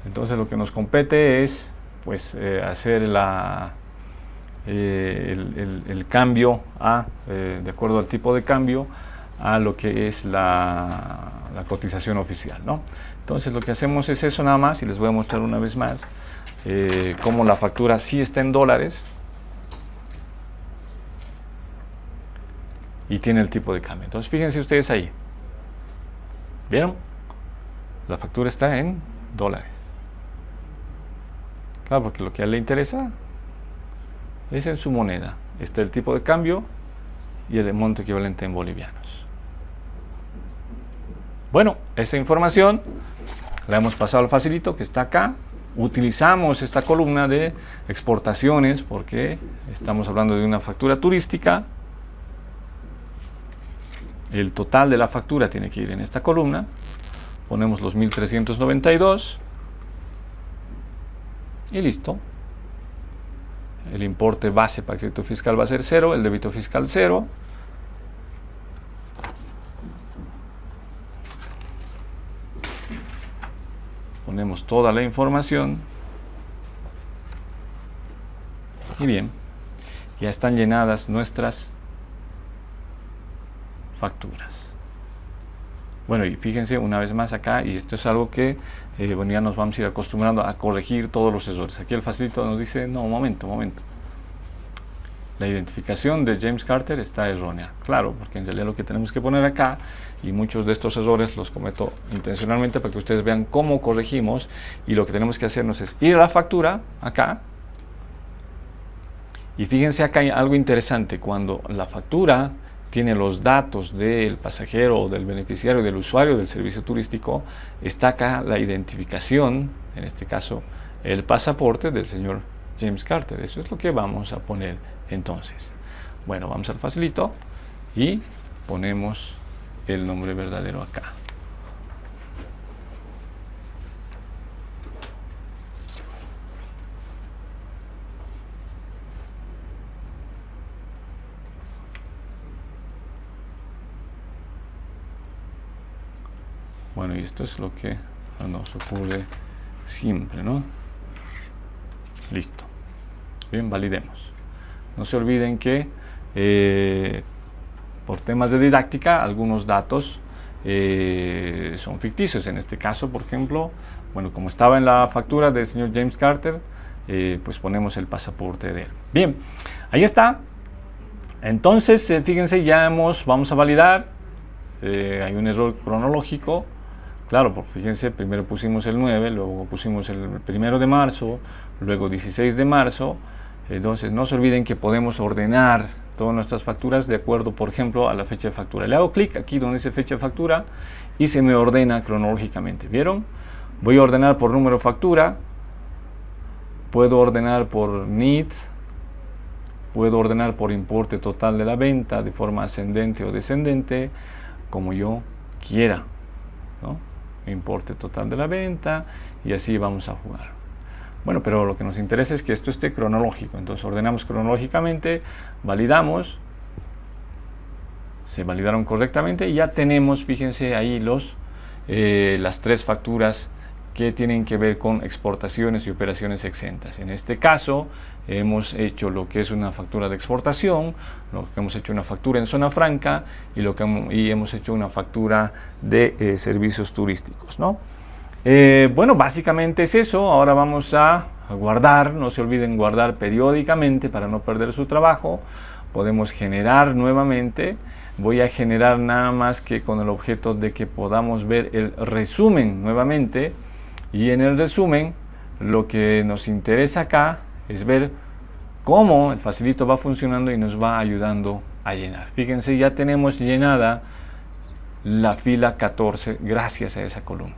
Entonces lo que nos compete es pues hacer el cambio de acuerdo al tipo de cambio a lo que es la cotización oficial, ¿no? Entonces lo que hacemos es eso nada más, y les voy a mostrar una vez más cómo la factura sí está en dólares y tiene el tipo de cambio. Entonces fíjense ustedes ahí, ¿vieron? La factura está en dólares. Claro, porque lo que a él le interesa es en su moneda. Está el tipo de cambio y el monto equivalente en bolivianos. Bueno, esa información la hemos pasado al facilito que está acá. Utilizamos esta columna de exportaciones porque estamos hablando de una factura turística. El total de la factura tiene que ir en esta columna. Ponemos los 1.392 y listo. El importe base para crédito fiscal va a ser 0, el débito fiscal 0. Ponemos toda la información. Y bien, ya están llenadas nuestras facturas. Bueno, y fíjense una vez más acá, y esto es algo que bueno, ya nos vamos a ir acostumbrando a corregir todos los errores. Aquí el facilito nos dice, no, un momento. La identificación de James Carter está errónea. Claro, porque en realidad lo que tenemos que poner acá, y muchos de estos errores los cometo intencionalmente para que ustedes vean cómo corregimos, y lo que tenemos que hacernos es ir a la factura, acá, y fíjense acá hay algo interesante, cuando la factura tiene los datos del pasajero o del beneficiario, del usuario del servicio turístico, está acá la identificación, en este caso el pasaporte del señor James Carter. Eso es lo que vamos a poner entonces. Bueno, vamos al facilito y ponemos el nombre verdadero acá. Bueno, y esto es lo que nos ocurre siempre, ¿no? Listo. Bien, validemos. No se olviden que por temas de didáctica algunos datos son ficticios. En este caso, por ejemplo, bueno, como estaba en la factura del señor James Carter, pues ponemos el pasaporte de él. Bien, ahí está. Entonces, fíjense, vamos a validar. Hay un error cronológico. Claro, porque fíjense, primero pusimos el 9, luego pusimos el 1 de marzo, luego 16 de marzo. Entonces, no se olviden que podemos ordenar todas nuestras facturas de acuerdo, por ejemplo, a la fecha de factura. Le hago clic aquí donde dice fecha de factura y se me ordena cronológicamente. ¿Vieron? Voy a ordenar por número de factura, puedo ordenar por NIT, puedo ordenar por importe total de la venta de forma ascendente o descendente, como yo quiera, ¿no? Importe total de la venta, y así vamos a jugar. Bueno, pero lo que nos interesa es que esto esté cronológico. Entonces ordenamos cronológicamente, validamos, se validaron correctamente y ya tenemos, fíjense ahí las 3 facturas que tienen que ver con exportaciones y operaciones exentas. En este caso hemos hecho lo que es una factura de exportación, lo que hemos hecho una factura en zona franca y hemos hecho una factura de servicios turísticos, ¿no? Bueno, básicamente es eso. Ahora vamos a guardar. No se olviden guardar periódicamente para no perder su trabajo. Podemos generar nuevamente. Voy a generar nada más que con el objeto de que podamos ver el resumen nuevamente. Y en el resumen, lo que nos interesa acá es ver cómo el facilito va funcionando y nos va ayudando a llenar. Fíjense, ya tenemos llenada la fila 14 gracias a esa columna,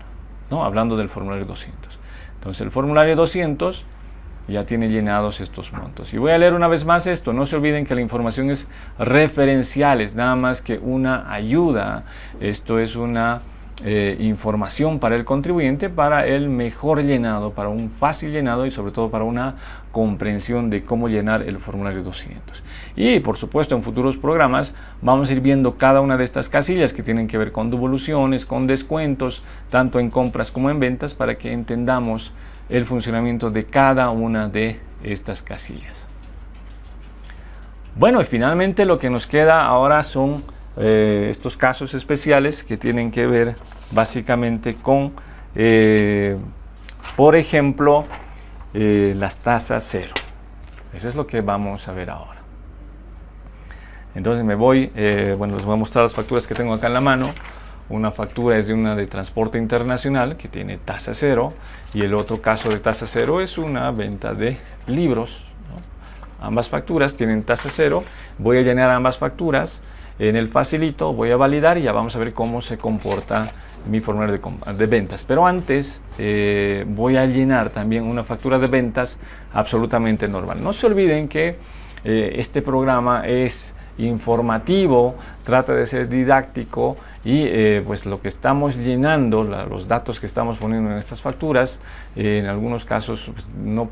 ¿no? Hablando del formulario 200. Entonces el formulario 200 ya tiene llenados estos montos. Y voy a leer una vez más esto. No se olviden que la información es referencial, es nada más que una ayuda. Esto es una información para el contribuyente, para el mejor llenado, para un fácil llenado y sobre todo para una comprensión de cómo llenar el formulario 200. Y por supuesto en futuros programas vamos a ir viendo cada una de estas casillas que tienen que ver con devoluciones, con descuentos, tanto en compras como en ventas, para que entendamos el funcionamiento de cada una de estas casillas. Bueno, y finalmente lo que nos queda ahora son estos casos especiales que tienen que ver básicamente con, por ejemplo, las tasas cero. Eso es lo que vamos a ver ahora. Entonces me voy, bueno, les voy a mostrar las facturas que tengo acá en la mano. Una factura es de una de transporte internacional que tiene tasa cero, y el otro caso de tasa cero es una venta de libros, ¿no? Ambas facturas tienen tasa cero. Voy a llenar ambas facturas en el facilito, voy a validar y ya vamos a ver cómo se comporta mi formulario de ventas. Pero antes voy a llenar también una factura de ventas absolutamente normal. No se olviden que este programa es informativo, trata de ser didáctico y pues lo que estamos llenando, los datos que estamos poniendo en estas facturas, en algunos casos pues, no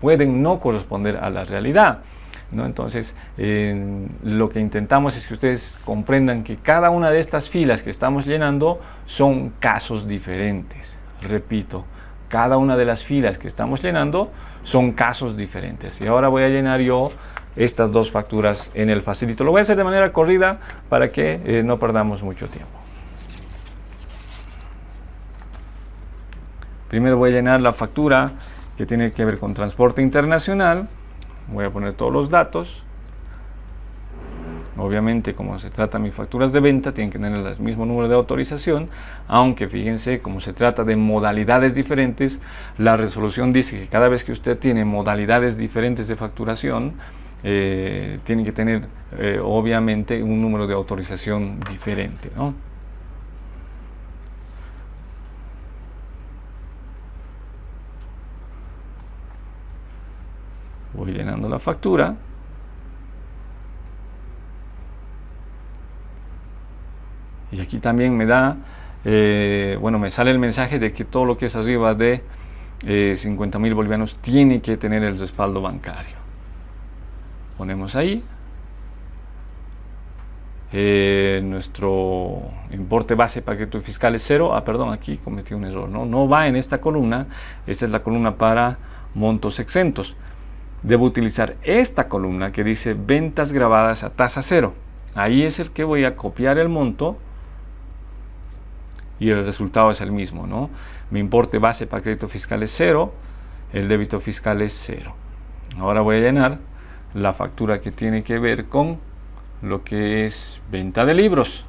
pueden no corresponder a la realidad, ¿no? Entonces, lo que intentamos es que ustedes comprendan que cada una de estas filas que estamos llenando son casos diferentes. Repito, cada una de las filas que estamos llenando son casos diferentes. Y ahora voy a llenar yo estas 2 facturas en el facilito. Lo voy a hacer de manera corrida para que no perdamos mucho tiempo. Primero voy a llenar la factura que tiene que ver con transporte internacional. Voy a poner todos los datos. Obviamente, como se trata de mis facturas de venta, tienen que tener el mismo número de autorización, aunque fíjense, como se trata de modalidades diferentes, la resolución dice que cada vez que usted tiene modalidades diferentes de facturación, tiene que tener obviamente un número de autorización diferente, ¿no? Voy llenando la factura. Y aquí también me da, bueno, me sale el mensaje de que todo lo que es arriba de 50.000 bolivianos tiene que tener el respaldo bancario. Ponemos ahí. nuestro importe base para crédito fiscal es 0. Perdón, aquí cometí un error, no va en esta columna. Esta es la columna para montos exentos. Debo utilizar esta columna que dice ventas grabadas a tasa 0. Ahí es el que voy a copiar el monto y el resultado es el mismo, ¿no? Mi importe base para crédito fiscal es 0, el débito fiscal es 0. Ahora voy a llenar la factura que tiene que ver con lo que es venta de libros.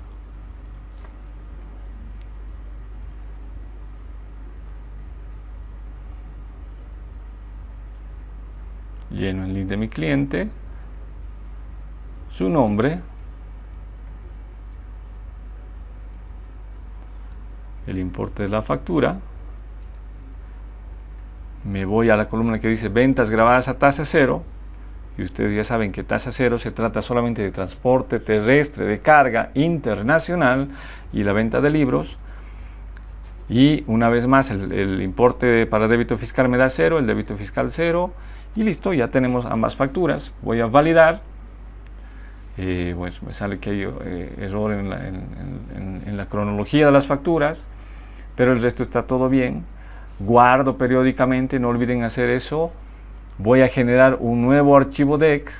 Lleno el link de mi cliente, su nombre, el importe de la factura. Me voy a la columna que dice ventas grabadas a tasa 0. Y ustedes ya saben que tasa 0 se trata solamente de transporte terrestre de carga internacional y la venta de libros. Y una vez más el importe para débito fiscal me da 0, el débito fiscal 0. Y listo, ya tenemos ambas facturas. Voy a validar. Pues me sale que hay error en la cronología de las facturas, pero el resto está todo bien. Guardo periódicamente, no olviden hacer eso. Voy a generar un nuevo archivo DEC,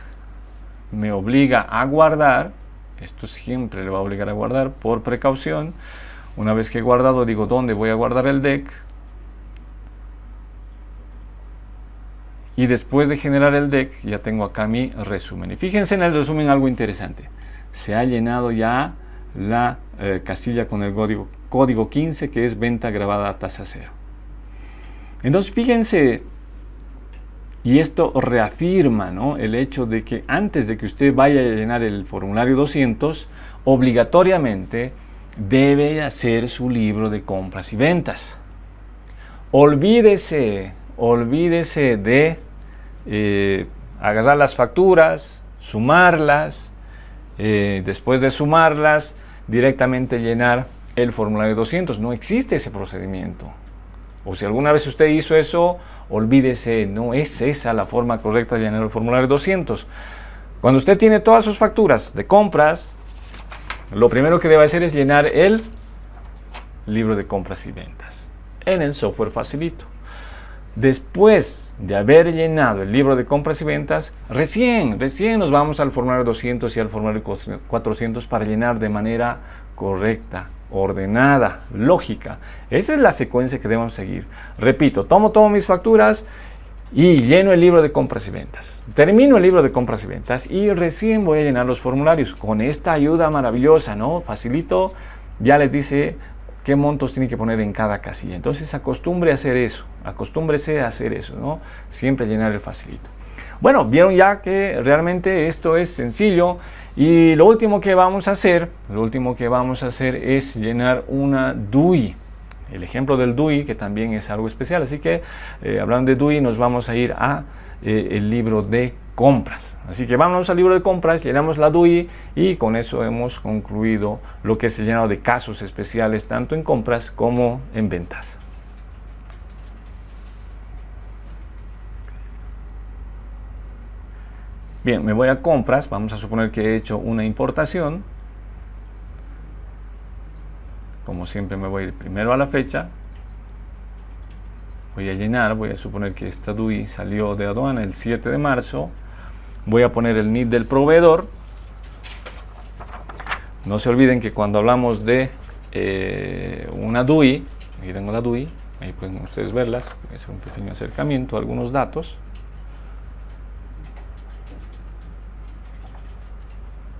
me obliga a guardar, esto siempre le va a obligar a guardar por precaución. Una vez que he guardado, digo dónde voy a guardar el DEC. Y después de generar el DEC, ya tengo acá mi resumen. Y fíjense en el resumen algo interesante. Se ha llenado ya la casilla con el código 15, que es venta grabada a tasa 0. Entonces, fíjense. Y esto reafirma, ¿no?, el hecho de que antes de que usted vaya a llenar el formulario 200, obligatoriamente debe hacer su libro de compras y ventas. Olvídese de agarrar las facturas, sumarlas, después de sumarlas, directamente llenar el formulario 200. No existe ese procedimiento. O si alguna vez usted hizo eso, olvídese, no es esa la forma correcta de llenar el formulario 200. Cuando usted tiene todas sus facturas de compras, lo primero que debe hacer es llenar el libro de compras y ventas en el software Facilito. Después de haber llenado el libro de compras y ventas, recién nos vamos al formulario 200 y al formulario 400 para llenar de manera correcta, ordenada, lógica. Esa es la secuencia que debemos seguir. Repito, tomo todas mis facturas y lleno el libro de compras y ventas. Termino el libro de compras y ventas y recién voy a llenar los formularios. Con esta ayuda maravillosa, ¿no? Facilito, ya les dice qué montos tienen que poner en cada casilla. Entonces acostúmbrese a hacer eso, ¿no? Siempre llenar el Facilito. Bueno, vieron ya que realmente esto es sencillo. Y lo último que vamos a hacer es llenar una DUI. El ejemplo del DUI, que también es algo especial. Así que, hablando de DUI, nos vamos a ir a el libro de compras. Así que vámonos al libro de compras, llenamos la DUI y con eso hemos concluido lo que es el llenado de casos especiales, tanto en compras como en ventas. Bien, me voy a compras, vamos a suponer que he hecho una importación. Como siempre me voy primero a la fecha. Voy a llenar, voy a suponer que esta DUI salió de aduana el 7 de marzo. Voy a poner el NID del proveedor. No se olviden que cuando hablamos de una DUI, aquí tengo la DUI, ahí pueden ustedes verlas, voy a hacer un pequeño acercamiento a algunos datos.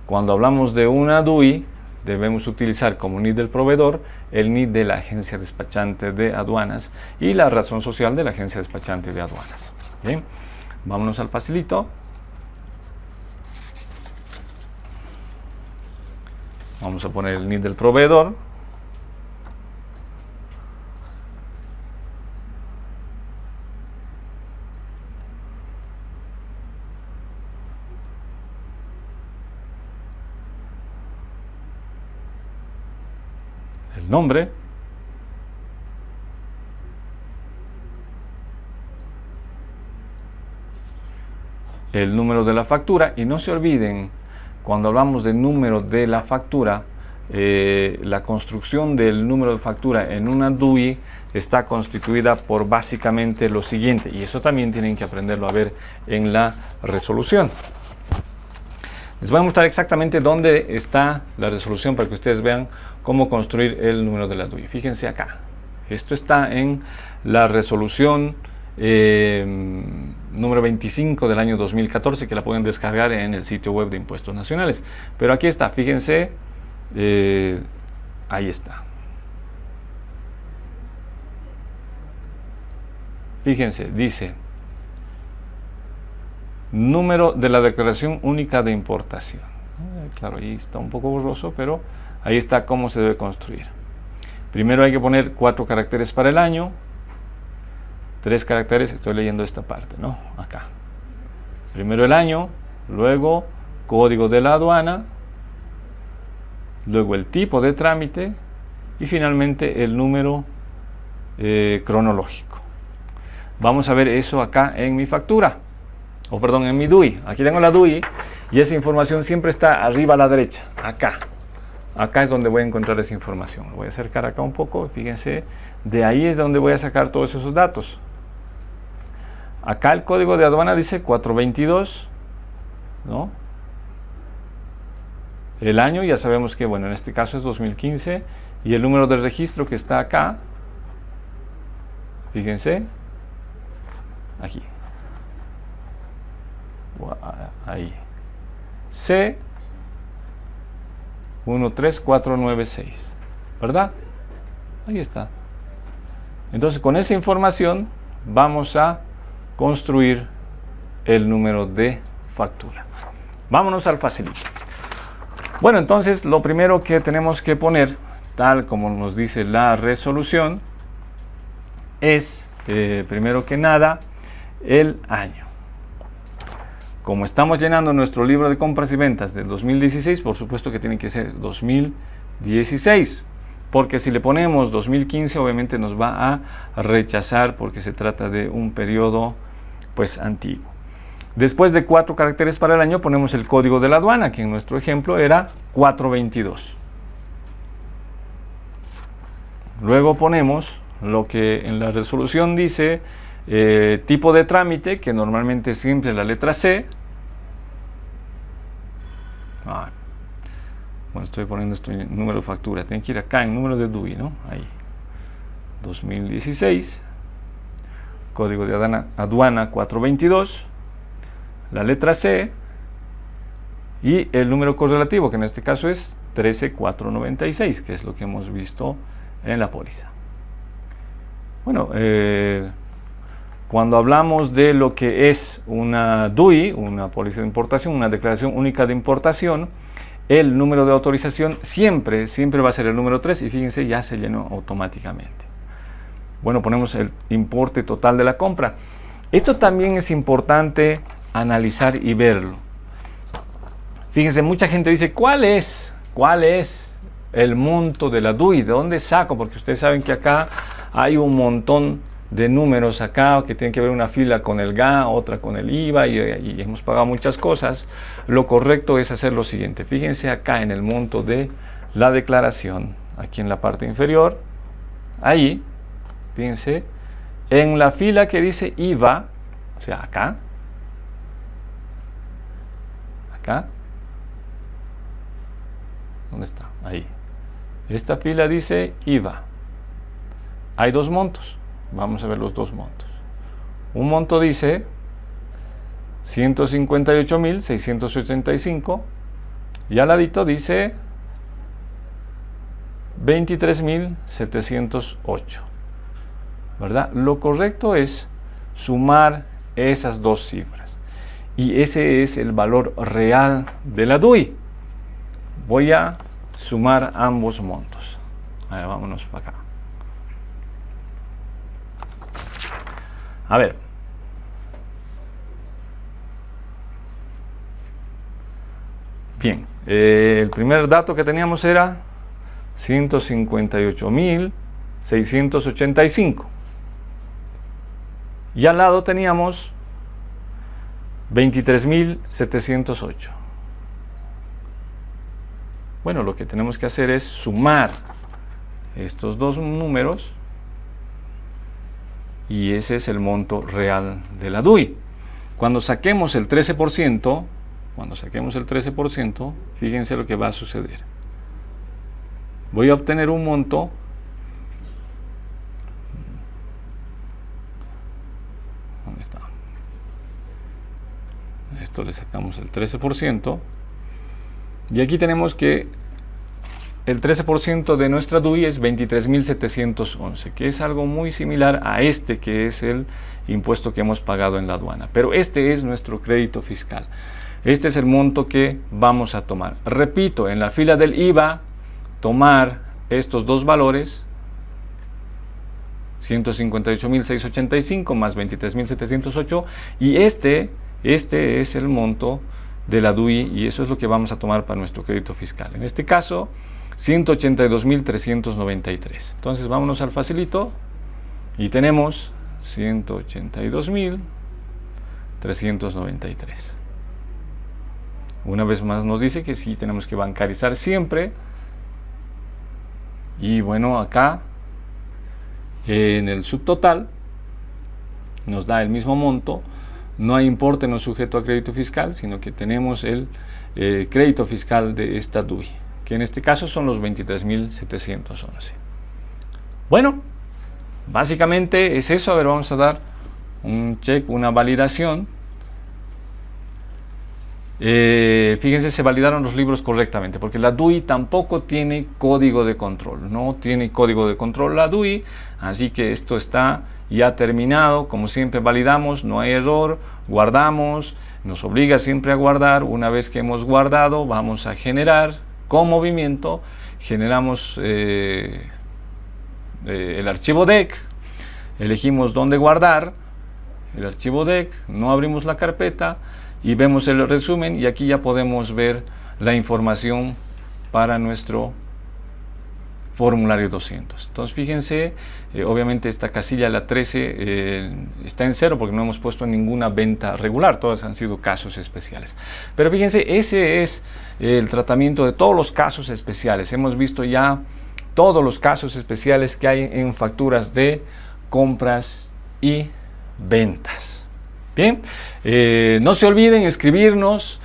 Cuando hablamos de una DUI, debemos utilizar como NID del proveedor el NID de la agencia despachante de aduanas y la razón social de la agencia despachante de aduanas. Bien, vámonos al Facilito. Vamos a poner el NID del proveedor. El nombre. El número de la factura y no se olviden cuando hablamos del número de la factura, la construcción del número de factura en una DUI está constituida por básicamente lo siguiente, y eso también tienen que aprenderlo a ver en la resolución. Les voy a mostrar exactamente dónde está la resolución para que ustedes vean cómo construir el número de la DUI. Fíjense acá, esto está en la resolución número 25 del año 2014, que la pueden descargar en el sitio web de Impuestos Nacionales. Pero aquí está, fíjense, ahí está. Fíjense, dice número de la declaración única de importación. Claro, ahí está un poco borroso, pero ahí está cómo se debe construir. Primero hay que poner 4 caracteres para el año, 3 caracteres, estoy leyendo esta parte, ¿no? Acá. Primero el año, luego código de la aduana, luego el tipo de trámite y finalmente el número cronológico. Vamos a ver eso acá en mi factura, o perdón, en mi DUI. Aquí tengo la DUI y esa información siempre está arriba a la derecha, acá. Acá es donde voy a encontrar esa información. Lo voy a acercar acá un poco, fíjense, de ahí es donde voy a sacar todos esos datos. Acá el código de aduana dice 422, ¿no? El año ya sabemos que, bueno, en este caso es 2015, y el número de registro que está acá, fíjense, aquí, ahí, C13496, ¿verdad? Ahí está. Entonces, con esa información vamos a construir el número de factura. Vámonos al facilito. Bueno, entonces lo primero que tenemos que poner, tal como nos dice la resolución, es primero que nada el año. Como estamos llenando nuestro libro de compras y ventas del 2016, por supuesto que tiene que ser 2016, porque si le ponemos 2015 obviamente nos va a rechazar porque se trata de un periodo pues antiguo. Después de 4 caracteres para el año ponemos el código de la aduana, que en nuestro ejemplo era 422. Luego ponemos lo que en la resolución dice tipo de trámite, que normalmente siempre es la letra C. Bueno, estoy poniendo esto en número de factura, tiene que ir acá en número de DUI, ¿no? Ahí, 2016, código de aduana 422, la letra C y el número correlativo, que en este caso es 13496, que es lo que hemos visto en la póliza. Bueno, cuando hablamos de lo que es una DUI, una póliza de importación, una declaración única de importación, el número de autorización siempre va a ser el número 3, y fíjense, ya se llenó automáticamente. Bueno, ponemos el importe total de la compra. Esto también es importante analizar y verlo. Fíjense, mucha gente dice, ¿cuál es el monto de la DUI? ¿De dónde saco? Porque ustedes saben que acá hay un montón de números acá, que tienen que ver una fila con el GA, otra con el IVA, y hemos pagado muchas cosas. Lo correcto es hacer lo siguiente. Fíjense acá en el monto de la declaración, aquí en la parte inferior, ahí, fíjense, en la fila que dice IVA, o sea, acá, ¿dónde está? Ahí. Esta fila dice IVA. Hay 2 montos. Vamos a ver los 2 montos. Un monto dice 158.685 y al ladito dice 23.708. ¿Verdad? Lo correcto es sumar esas 2 cifras. Y ese es el valor real de la DUI. Voy a sumar ambos montos. Ahí, vámonos para acá. A ver. Bien, el primer dato que teníamos era 158.685. Y al lado teníamos 23.708. Bueno, lo que tenemos que hacer es sumar estos dos números y ese es el monto real de la DUI. Cuando saquemos el 13%, fíjense lo que va a suceder. Voy a obtener un monto ¿dónde está? Esto le sacamos el 13% y aquí tenemos que el 13% de nuestra DUI es 23.711, que es algo muy similar a este que es el impuesto que hemos pagado en la aduana. Pero este es nuestro crédito fiscal. Este es el monto que vamos a tomar. Repito, en la fila del IVA, tomar estos dos valores, 158.685 más 23.708, y este es el monto de la DUI y eso es lo que vamos a tomar para nuestro crédito fiscal. En este caso, 182.393. Entonces vámonos al facilito y tenemos 182.393. Una vez más nos dice que sí tenemos que bancarizar siempre. Y bueno, acá en el subtotal nos da el mismo monto. No hay importe no sujeto a crédito fiscal, sino que tenemos el crédito fiscal de esta DUI, que en este caso son los 23.711. Bueno, básicamente es eso. A ver, vamos a dar un check, una validación. Fíjense, se validaron los libros correctamente, porque la DUI tampoco tiene código de control, no tiene código de control la DUI, así que esto está ya terminado. Como siempre validamos, no hay error, guardamos, nos obliga siempre a guardar. Una vez que hemos guardado, vamos a generar con movimiento, generamos el archivo DEC, elegimos dónde guardar el archivo DEC, no abrimos la carpeta y vemos el resumen, y aquí ya podemos ver la información para nuestro formulario 200. Entonces fíjense, obviamente esta casilla, la 13, está en cero porque no hemos puesto ninguna venta regular, todas han sido casos especiales. Pero fíjense, ese es el tratamiento de todos los casos especiales. Hemos visto ya todos los casos especiales que hay en facturas de compras y ventas. Bien, no se olviden escribirnos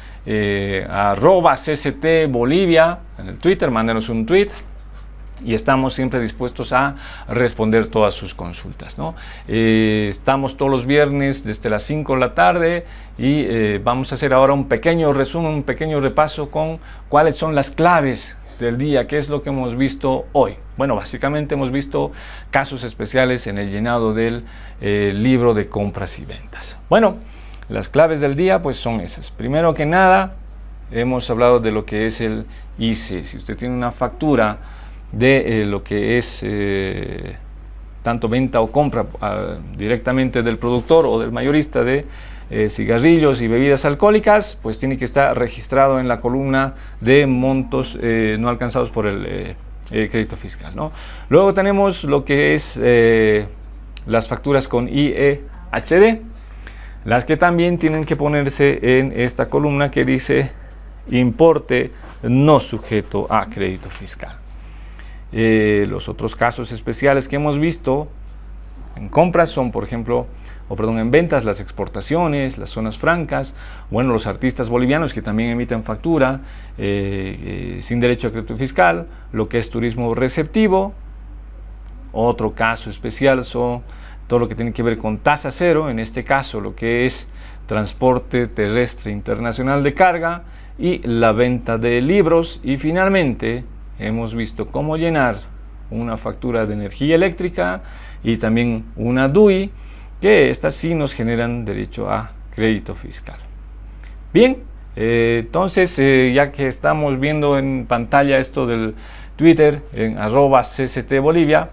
@CCTBolivia en el Twitter, mándenos un tweet y estamos siempre dispuestos a responder todas sus consultas, ¿no? Estamos todos los viernes desde las 5 de la tarde y vamos a hacer ahora un pequeño resumen, un pequeño repaso con cuáles son las claves del día, qué es lo que hemos visto hoy. Bueno, básicamente hemos visto casos especiales en el llenado del libro de compras y ventas. Bueno, las claves del día pues son esas. Primero que nada, hemos hablado de lo que es el IC. Si usted tiene una factura de lo que es tanto venta o compra directamente del productor o del mayorista de cigarrillos y bebidas alcohólicas, pues tiene que estar registrado en la columna de montos no alcanzados por el crédito fiscal, ¿no? Luego tenemos lo que es las facturas con IEHD, las que también tienen que ponerse en esta columna que dice importe no sujeto a crédito fiscal. Los otros casos especiales que hemos visto en compras son, por ejemplo, en ventas, las exportaciones, las zonas francas, bueno, los artistas bolivianos que también emiten factura sin derecho a crédito fiscal, lo que es turismo receptivo. Otro caso especial son todo lo que tiene que ver con tasa cero, en este caso lo que es transporte terrestre internacional de carga y la venta de libros. Y finalmente hemos visto cómo llenar una factura de energía eléctrica y también una DUI, que estas sí nos generan derecho a crédito fiscal. Bien, entonces ya que estamos viendo en pantalla esto del Twitter en @CCTBolivia,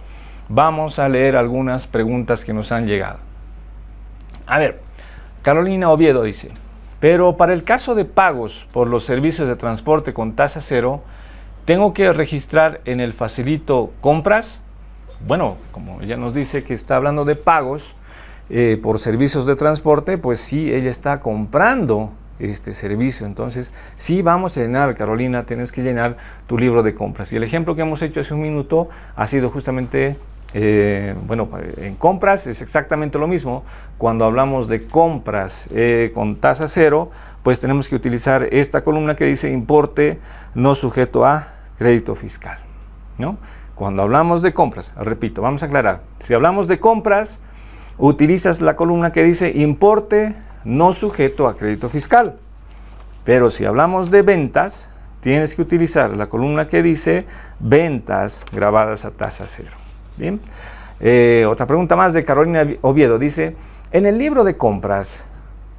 vamos a leer algunas preguntas que nos han llegado. A ver, Carolina Oviedo dice: pero para el caso de pagos por los servicios de transporte con tasa cero, ¿tengo que registrar en el facilito compras? Bueno, como ella nos dice que está hablando de pagos por servicios de transporte, pues sí, ella está comprando este servicio. Entonces, sí vamos a llenar, Carolina, tienes que llenar tu libro de compras. Y el ejemplo que hemos hecho hace un minuto ha sido justamente, bueno, en compras es exactamente lo mismo. Cuando hablamos de compras con tasa cero, pues tenemos que utilizar esta columna que dice importe no sujeto a crédito fiscal, ¿no? Cuando hablamos de compras, repito, vamos a aclarar, si hablamos de compras, utilizas la columna que dice importe no sujeto a crédito fiscal. Pero si hablamos de ventas, tienes que utilizar la columna que dice ventas grabadas a tasa cero. Bien. Otra pregunta más de Carolina Oviedo. Dice, en el libro de compras,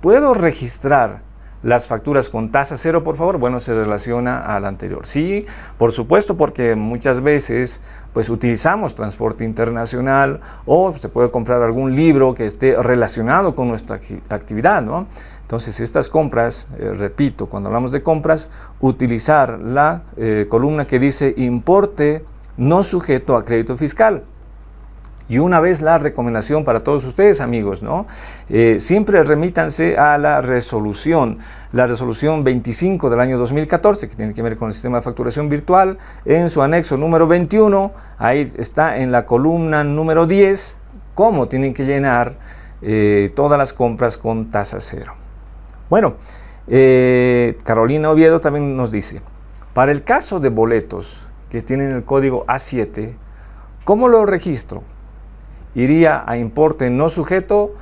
¿puedo registrar las facturas con tasa cero, por favor? Bueno, se relaciona al anterior. Sí, por supuesto, porque muchas veces pues utilizamos transporte internacional o se puede comprar algún libro que esté relacionado con nuestra actividad, ¿no? Entonces, estas compras, repito, cuando hablamos de compras, utilizar la columna que dice importe no sujeto a crédito fiscal. Y una vez la recomendación para todos ustedes, amigos, ¿no? Siempre remítanse a la resolución 25 del año 2014, que tiene que ver con el sistema de facturación virtual, en su anexo número 21, ahí está en la columna número 10, cómo tienen que llenar todas las compras con tasa cero. Bueno, Carolina Oviedo también nos dice, para el caso de boletos que tienen el código A7, ¿cómo lo registro? ¿Iría a importe no sujeto?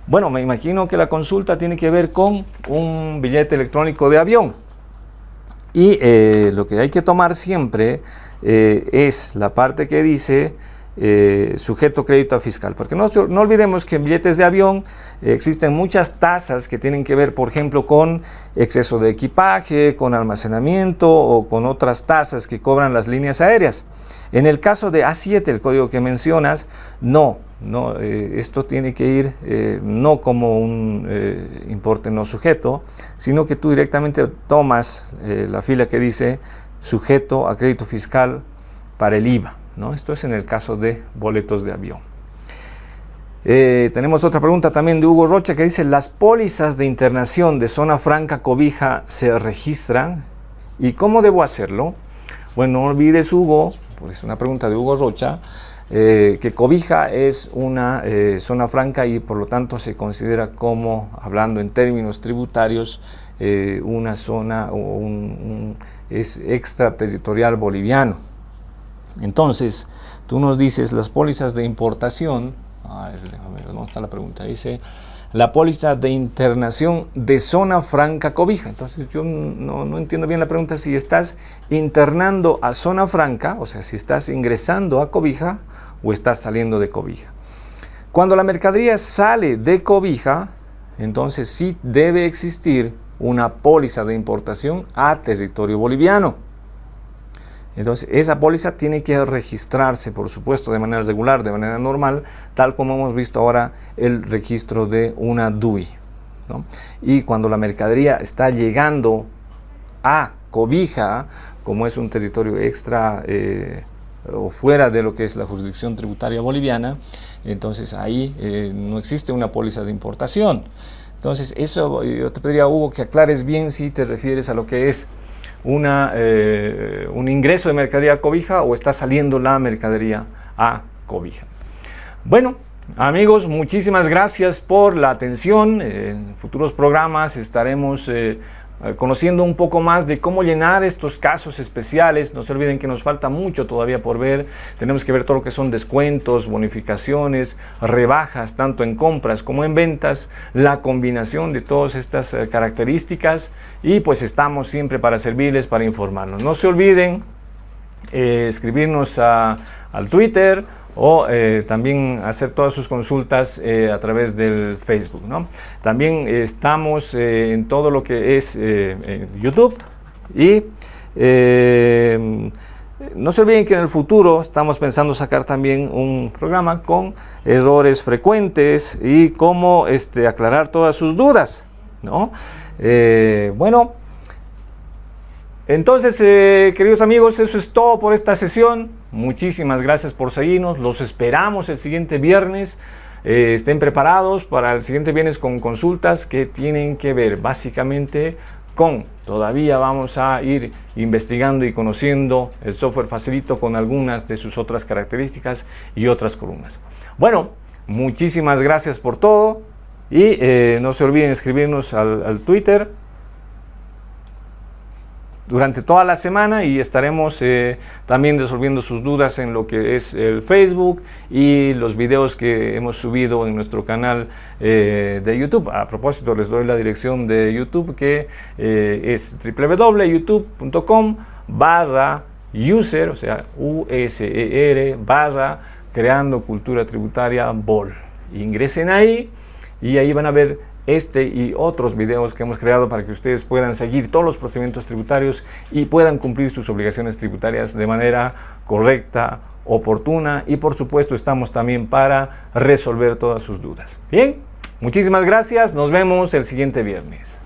Bueno, me imagino que la consulta tiene que ver con un billete electrónico de avión. Y lo que hay que tomar siempre es la parte que dice sujeto crédito fiscal. Porque no olvidemos que en billetes de avión existen muchas tasas que tienen que ver, por ejemplo, con exceso de equipaje, con almacenamiento o con otras tasas que cobran las líneas aéreas. En el caso de A7, el código que mencionas, no, esto tiene que ir no como un importe no sujeto, sino que tú directamente tomas la fila que dice sujeto a crédito fiscal para el IVA, ¿no? Esto es en el caso de boletos de avión. Tenemos otra pregunta también de Hugo Rocha que dice, ¿las pólizas de internación de zona franca cobija se registran? ¿Y cómo debo hacerlo? Bueno, no olvides, Hugo, es una pregunta de Hugo Rocha, que Cobija es una zona franca y por lo tanto se considera como, hablando en términos tributarios, una zona o es extraterritorial boliviano. Entonces, tú nos dices las pólizas de importación, a ver, déjame ver, ¿dónde está la pregunta? Dice, la póliza de internación de zona franca Cobija. Entonces yo no entiendo bien la pregunta, si estás internando a zona franca, o sea, si estás ingresando a Cobija o estás saliendo de Cobija. Cuando la mercadería sale de Cobija, entonces sí debe existir una póliza de importación a territorio boliviano. Entonces, esa póliza tiene que registrarse, por supuesto, de manera regular, de manera normal, tal como hemos visto ahora el registro de una DUI, ¿no? Y cuando la mercadería está llegando a Cobija, como es un territorio extra o fuera de lo que es la jurisdicción tributaria boliviana, entonces ahí no existe una póliza de importación. Entonces, eso yo te pediría, Hugo, que aclares bien si te refieres a lo que es un ingreso de mercadería a Cobija o está saliendo la mercadería a Cobija. Bueno, amigos, muchísimas gracias por la atención. En futuros programas estaremos conociendo un poco más de cómo llenar estos casos especiales. No se olviden que nos falta mucho todavía por ver. Tenemos que ver todo lo que son descuentos, bonificaciones, rebajas, tanto en compras como en ventas, la combinación de todas estas características, y pues estamos siempre para servirles, para informarnos. No se olviden escribirnos al Twitter o también hacer todas sus consultas a través del Facebook, ¿no? También estamos en todo lo que es YouTube y no se olviden que en el futuro estamos pensando sacar también un programa con errores frecuentes y cómo aclarar todas sus dudas, ¿no? Bueno, entonces, queridos amigos, eso es todo por esta sesión. Muchísimas gracias por seguirnos. Los esperamos el siguiente viernes. estén preparados para el siguiente viernes con consultas que tienen que ver básicamente con, todavía vamos a ir investigando y conociendo el software Facilito con algunas de sus otras características y otras columnas. Bueno, muchísimas gracias por todo y no se olviden escribirnos al Twitter durante toda la semana y estaremos también resolviendo sus dudas en lo que es el Facebook y los videos que hemos subido en nuestro canal de YouTube. A propósito, les doy la dirección de YouTube, que es www.youtube.com/user, o sea, USER, Creando Cultura Tributaria BOL. Ingresen ahí y ahí van a ver este y otros videos que hemos creado para que ustedes puedan seguir todos los procedimientos tributarios y puedan cumplir sus obligaciones tributarias de manera correcta, oportuna, y por supuesto estamos también para resolver todas sus dudas. Bien, muchísimas gracias, nos vemos el siguiente viernes.